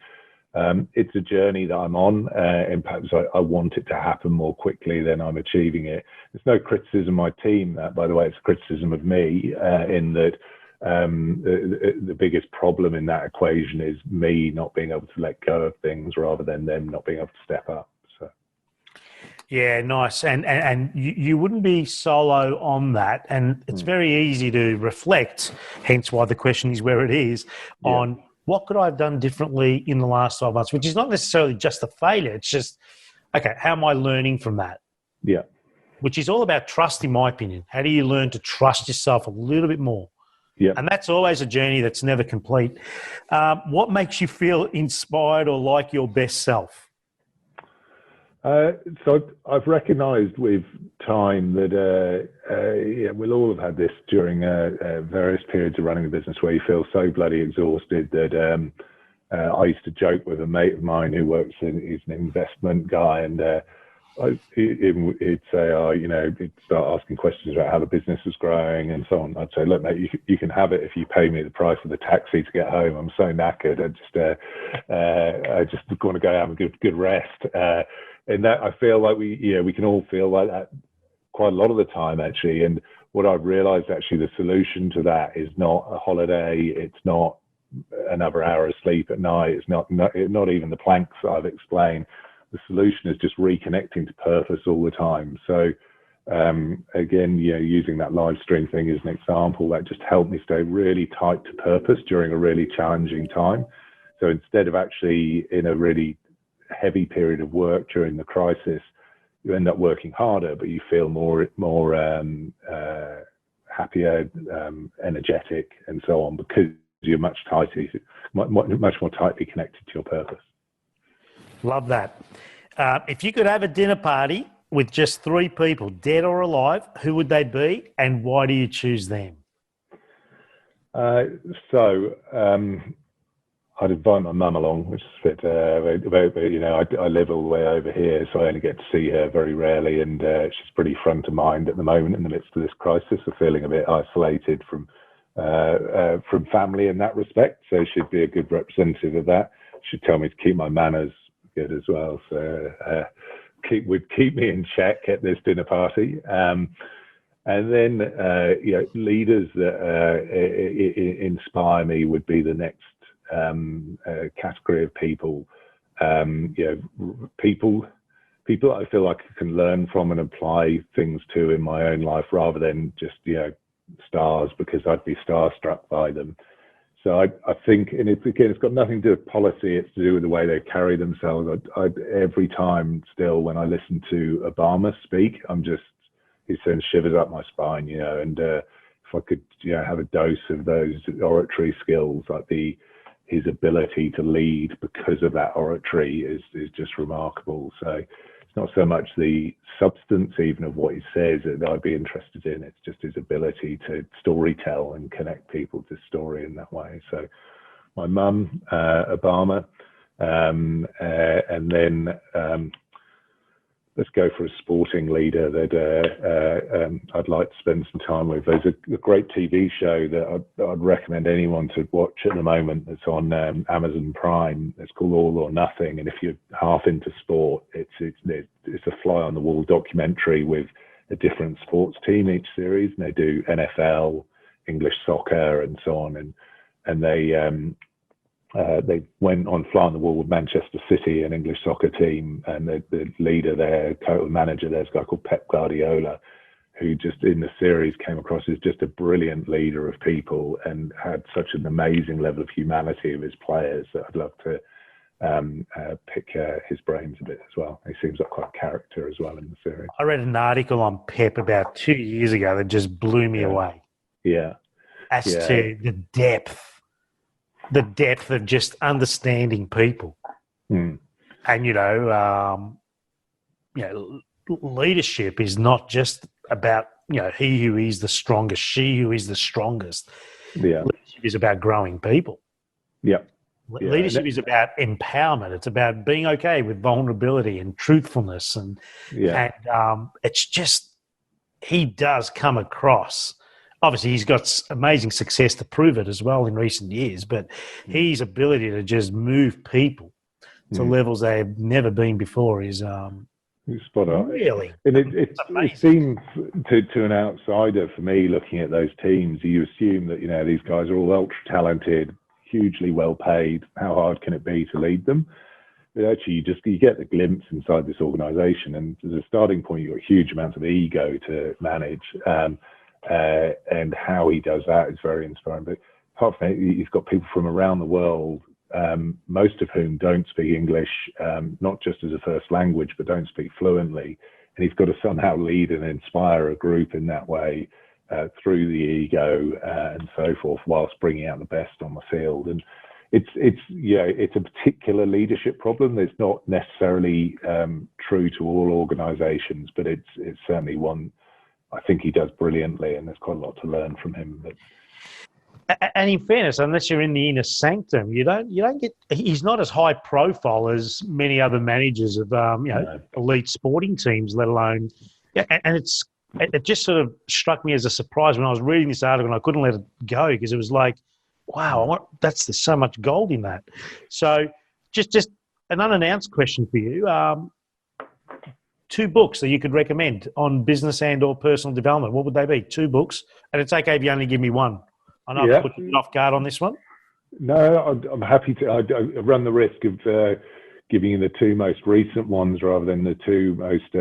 It's a journey that I'm on, and perhaps I want it to happen more quickly than I'm achieving it. There's no criticism of my team, by the way. It's a criticism of me, in that the biggest problem in that equation is me not being able to let go of things rather than them not being able to step up. So. Yeah, nice. And you wouldn't be solo on that. And it's very easy to reflect, hence why the question is where it is, on what could I have done differently in the last 12 months, which is not necessarily just a failure. It's just, okay, how am I learning from that? Yeah. Which is all about trust, in my opinion. How do you learn to trust yourself a little bit more? Yeah. And that's always a journey that's never complete. What makes you feel inspired or like your best self? So I've recognised with time that we'll all have had this during various periods of running a business where you feel so bloody exhausted that I used to joke with a mate of mine who works he's an investment guy, and he'd say, he'd start asking questions about how the business was growing and so on. I'd say, look, mate, you can have it if you pay me the price of the taxi to get home. I'm so knackered. I just want to go have a good rest. And that, I feel like we can all feel like that quite a lot of the time, actually. And what I've realized, actually, the solution to that is not a holiday. It's not another hour of sleep at night. It's not even the planks that I've explained. The solution is just reconnecting to purpose all the time. So again, using that live stream thing as an example, that just helped me stay really tight to purpose during a really challenging time. So instead of actually in a really heavy period of work during the crisis, you end up working harder, but you feel more happier, energetic, and so on, because you're much more tightly connected to your purpose. Love that. If you could have a dinner party with just 3 people, dead or alive, who would they be, and why do you choose them? I'd invite my mum along, which is a bit, I live all the way over here, so I only get to see her very rarely, and she's pretty front of mind at the moment in the midst of this crisis, of feeling a bit isolated from family in that respect. So she'd be a good representative of that. She'd tell me to keep my manners good as well, so would keep me in check at this dinner party. And then leaders that inspire me would be the next category of people. People I feel like I can learn from and apply things to in my own life, rather than just stars, because I'd be starstruck by them. So I think, and it's got nothing to do with policy, it's to do with the way they carry themselves. Every time still when I listen to Obama speak, he sends shivers up my spine, and if I could have a dose of those oratory skills, like his ability to lead because of that oratory is just remarkable. So it's not so much the substance even of what he says that I'd be interested in, it's just his ability to storytell and connect people to story in that way. So my mum, Obama, and then let's go for a sporting leader that I'd like to spend some time with. There's a great TV show that I'd recommend anyone to watch at the moment. That's on Amazon Prime. It's called All or Nothing. And if you're half into sport, it's a fly-on-the-wall documentary with a different sports team each series. And they do NFL, English soccer, and so on. And they went on fly on the wall with Manchester City, an English soccer team, and the leader there, co-manager there's a guy called Pep Guardiola, who just in the series came across as just a brilliant leader of people and had such an amazing level of humanity of his players that I'd love to pick his brains a bit as well. He seems like quite a character as well in the series. I read an article on Pep about 2 years ago that just blew me away. Yeah. As to the depth of just understanding people. And, leadership is not just about, he who is the strongest, she who is the strongest. Yeah. Leadership is about growing people. Yeah. Leadership is about empowerment. It's about being okay with vulnerability and truthfulness. And it's just, he does come across. Obviously, he's got amazing success to prove it as well in recent years, but his ability to just move people to levels they have never been before is spot on. Really, and it seems to an outsider, for me, looking at those teams, you assume that these guys are all ultra talented, hugely well paid. How hard can it be to lead them? But actually, you get the glimpse inside this organisation, and as a starting point, you've got huge amounts of ego to manage, and how he does that is very inspiring. But apart from that, he's got people from around the world, most of whom don't speak English, not just as a first language, but don't speak fluently. And he's got to somehow lead and inspire a group in that way, through the ego and so forth, whilst bringing out the best on the field. And it's a particular leadership problem. It's not necessarily true to all organisations, but it's certainly one I think he does brilliantly, and there's quite a lot to learn from him. And in fairness, unless you're in the inner sanctum, you don't get. He's not as high profile as many other managers of elite sporting teams, let alone. And it just sort of struck me as a surprise when I was reading this article, and I couldn't let it go because it was like, wow, there's so much gold in that. So, just an unannounced question for you: 2 books that you could recommend on business and/or personal development. What would they be? 2 books, and it's okay if you only give me one. I know I've put you off guard on this one. No, I'm happy to. I run the risk of giving you the 2 most recent ones rather than the 2 most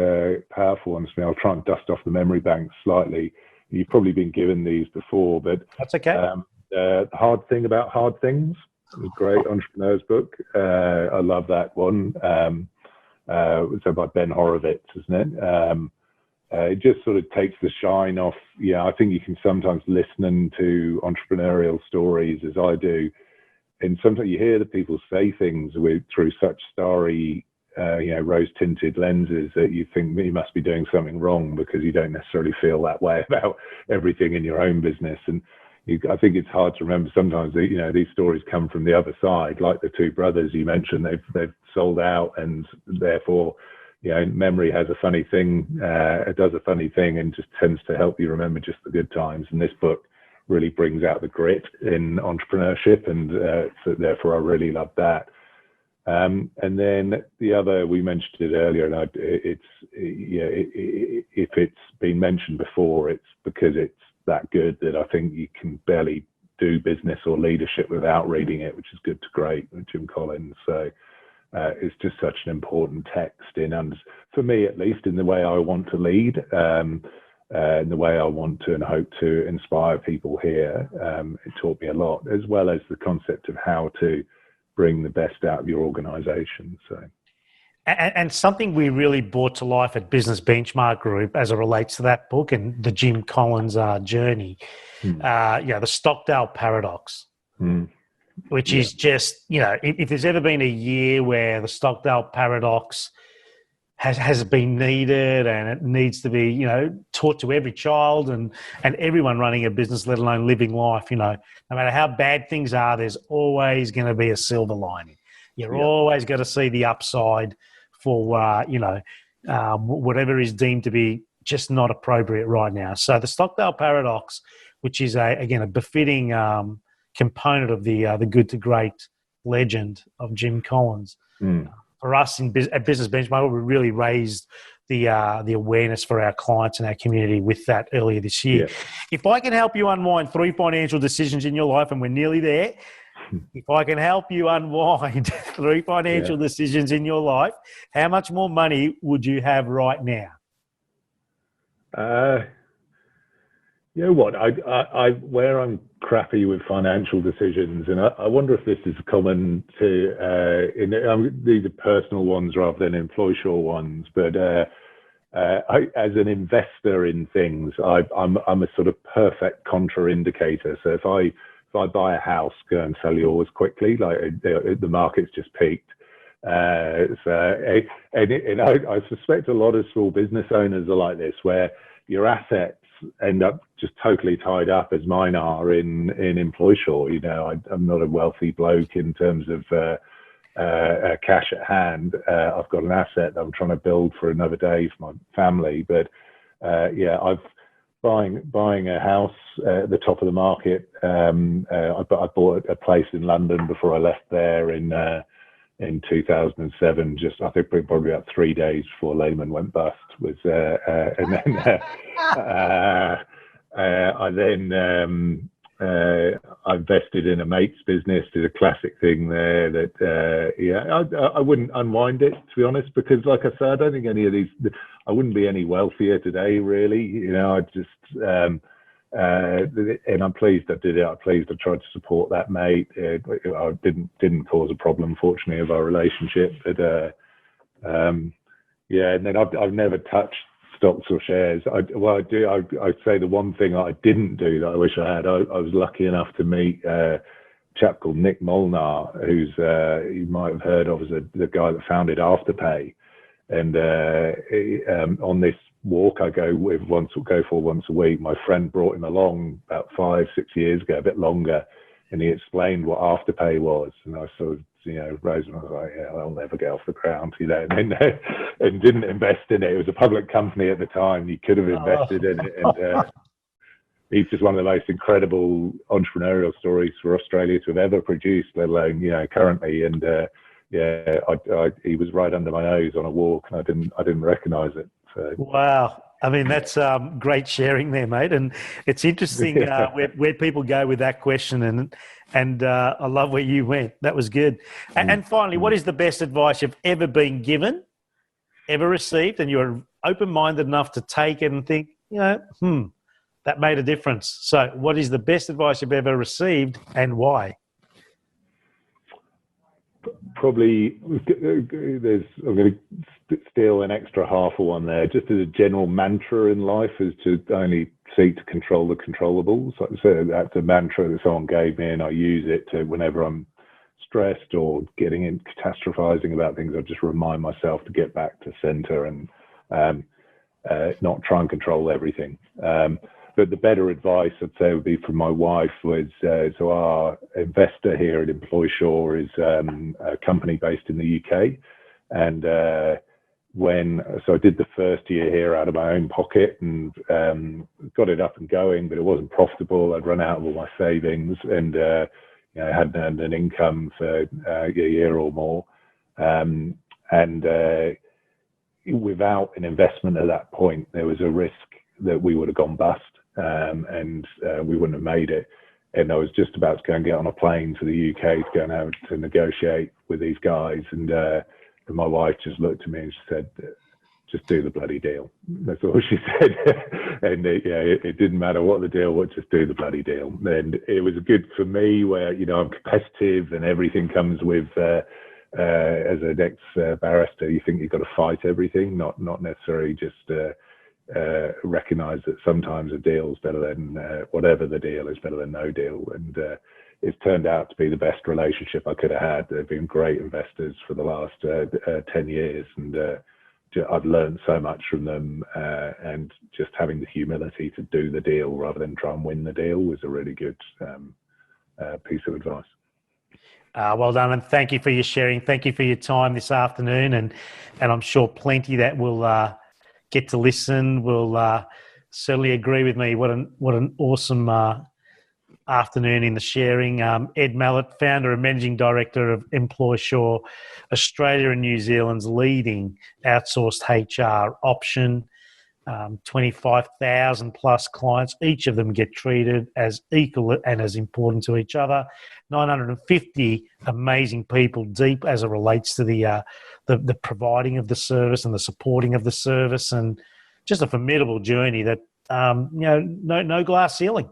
powerful ones. I mean, I'll try and dust off the memory bank slightly. You've probably been given these before, but that's okay. The Hard Thing About Hard Things, a great entrepreneur's book. I love that one. It's by Ben Horowitz, isn't it? It just sort of takes the shine off. I think you can sometimes listen to entrepreneurial stories, as I do, and sometimes you hear the people say things through such starry, rose-tinted lenses that you think you must be doing something wrong because you don't necessarily feel that way about everything in your own business. And I think it's hard to remember sometimes that, these stories come from the other side, like the 2 brothers you mentioned. They've sold out, and therefore, memory has a funny thing. It does a funny thing and just tends to help you remember just the good times. And this book really brings out the grit in entrepreneurship, and so therefore I really love that. And then the other, we mentioned it earlier, and if it's been mentioned before, it's because it's that good that I think you can barely do business or leadership without reading it, which is Good to Great with Jim Collins. So it's just such an important text for me, at least, in the way I want to lead, in the way I want to and hope to inspire people here. It taught me a lot, as well as the concept of how to bring the best out of your organisation. So. And something we really brought to life at Business Benchmark Group as it relates to that book and the Jim Collins journey, the Stockdale paradox, which is just, if there's ever been a year where the Stockdale paradox has been needed and it needs to be, taught to every child and everyone running a business, let alone living life, no matter how bad things are, there's always going to be a silver lining. You're always going to see the upside for, whatever is deemed to be just not appropriate right now. So the Stockdale paradox, which is, a befitting component of the good to great legend of Jim Collins. For us at Business Benchmark, we really raised the awareness for our clients and our community with that earlier this year. Yeah. If I can help you unwind 3 financial decisions in your life, and we're nearly there, if I can help you unwind 3 financial decisions in your life, how much more money would you have right now? You know what? Where I'm crappy with financial decisions, and I wonder if this is common to these are personal ones rather than Employsure ones, but as an investor in things, I'm a sort of perfect contraindicator. So if I buy a house, go and sell yours quickly, like the market's just peaked. I suspect a lot of small business owners are like this, where your assets end up just totally tied up, as mine are in Employsure. I'm not a wealthy bloke in terms of cash at hand. I've got an asset that I'm trying to build for another day for my family, but buying a house at the top of the market. I bought a place in London before I left there in in 2007, just I think probably about 3 days before Lehman went bust. And then I invested in a mate's business. Did a classic thing there that I wouldn't unwind it, to be honest, because like I said, I don't think any of these. I wouldn't be any wealthier today, really. I just and I'm pleased I did it. I'm pleased I tried to support that mate. I didn't cause a problem, fortunately, of our relationship. But and then I've never touched stocks or shares. I'd say the one thing I didn't do that I wish I had. I was lucky enough to meet a chap called Nick Molnar, who's you might have heard of as the guy that founded Afterpay. And on this walk I go for once a week, my friend brought him along about 5-6 years ago, a bit longer, and he explained what Afterpay was, and I sort of rose and I was like, yeah, I'll never get off the ground, and didn't invest in it. It was a public company at the time. You could have invested in it, and he's just one of the most incredible entrepreneurial stories for Australia to have ever produced, let alone currently. And he was right under my nose on a walk, and I didn't recognise it. So. Wow. I mean, that's great sharing there, mate. And it's interesting where people go with that question. And I love where you went. That was good. And finally, what is the best advice you've ever been given, ever received, and you're open-minded enough to take it and think, that made a difference? So what is the best advice you've ever received and why? Probably I'm going to steal an extra half of one there. Just as a general mantra in life is to only seek to control the controllables. Like I said, that's a mantra that someone gave me, and I use it to whenever I'm stressed or getting in catastrophizing about things. I just remind myself to get back to center and not try and control everything. But the better advice, I'd say, would be from my wife was, so our investor here at Employsure is a company based in the UK. And so I did the first year here out of my own pocket and got it up and going, but it wasn't profitable. I'd run out of all my savings and hadn't earned an income for a year or more. And without an investment at that point, there was a risk that we would have gone bust. And we wouldn't have made it. And I was just about to go and get on a plane to the UK to go and have to negotiate with these guys. And my wife just looked at me and she said, just do the bloody deal. That's all she said. And it didn't matter what the deal was, just do the bloody deal. And it was good for me where, I'm competitive and everything comes with, as an ex-barrister, you think you've got to fight everything, not necessarily just recognize that sometimes a deal is better than whatever the deal is better than no deal. And it's turned out to be the best relationship I could have had. They've been great investors for the last 10 years, and I've learned so much from them, and just having the humility to do the deal rather than try and win the deal was a really good piece of advice. Well done, and thank you for your sharing. Thank you for your time this afternoon, and I'm sure plenty that will get to listen will certainly agree with me. What an awesome afternoon in the sharing. Ed Mallett, founder and managing director of Employsure, Australia and New Zealand's leading outsourced HR option. 25,000 plus clients. Each of them get treated as equal and as important to each other. 950 amazing people deep as it relates to the providing of the service and the supporting of the service, and just a formidable journey that no glass ceiling.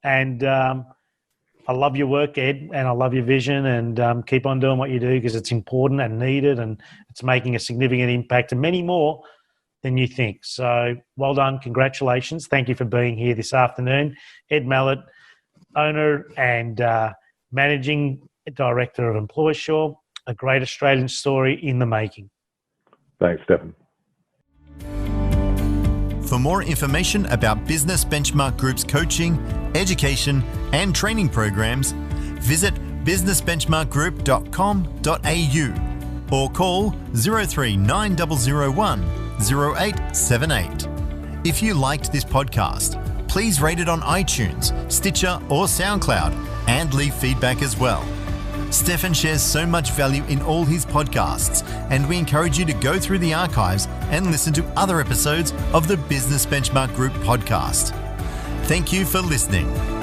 And I love your work, Ed, and I love your vision, and keep on doing what you do because it's important and needed, and it's making a significant impact, and many more than you think. So well done. Congratulations. Thank you for being here this afternoon. Ed Mallett, owner and managing director of Employsure, a great Australian story in the making. Thanks, Stephen. For more information about Business Benchmark Group's coaching, education and training programs, visit businessbenchmarkgroup.com.au or call 039001 0878. If you liked this podcast, please rate it on iTunes, Stitcher or SoundCloud and leave feedback as well. Stefan shares so much value in all his podcasts, and we encourage you to go through the archives and listen to other episodes of the Business Benchmark Group podcast. Thank you for listening.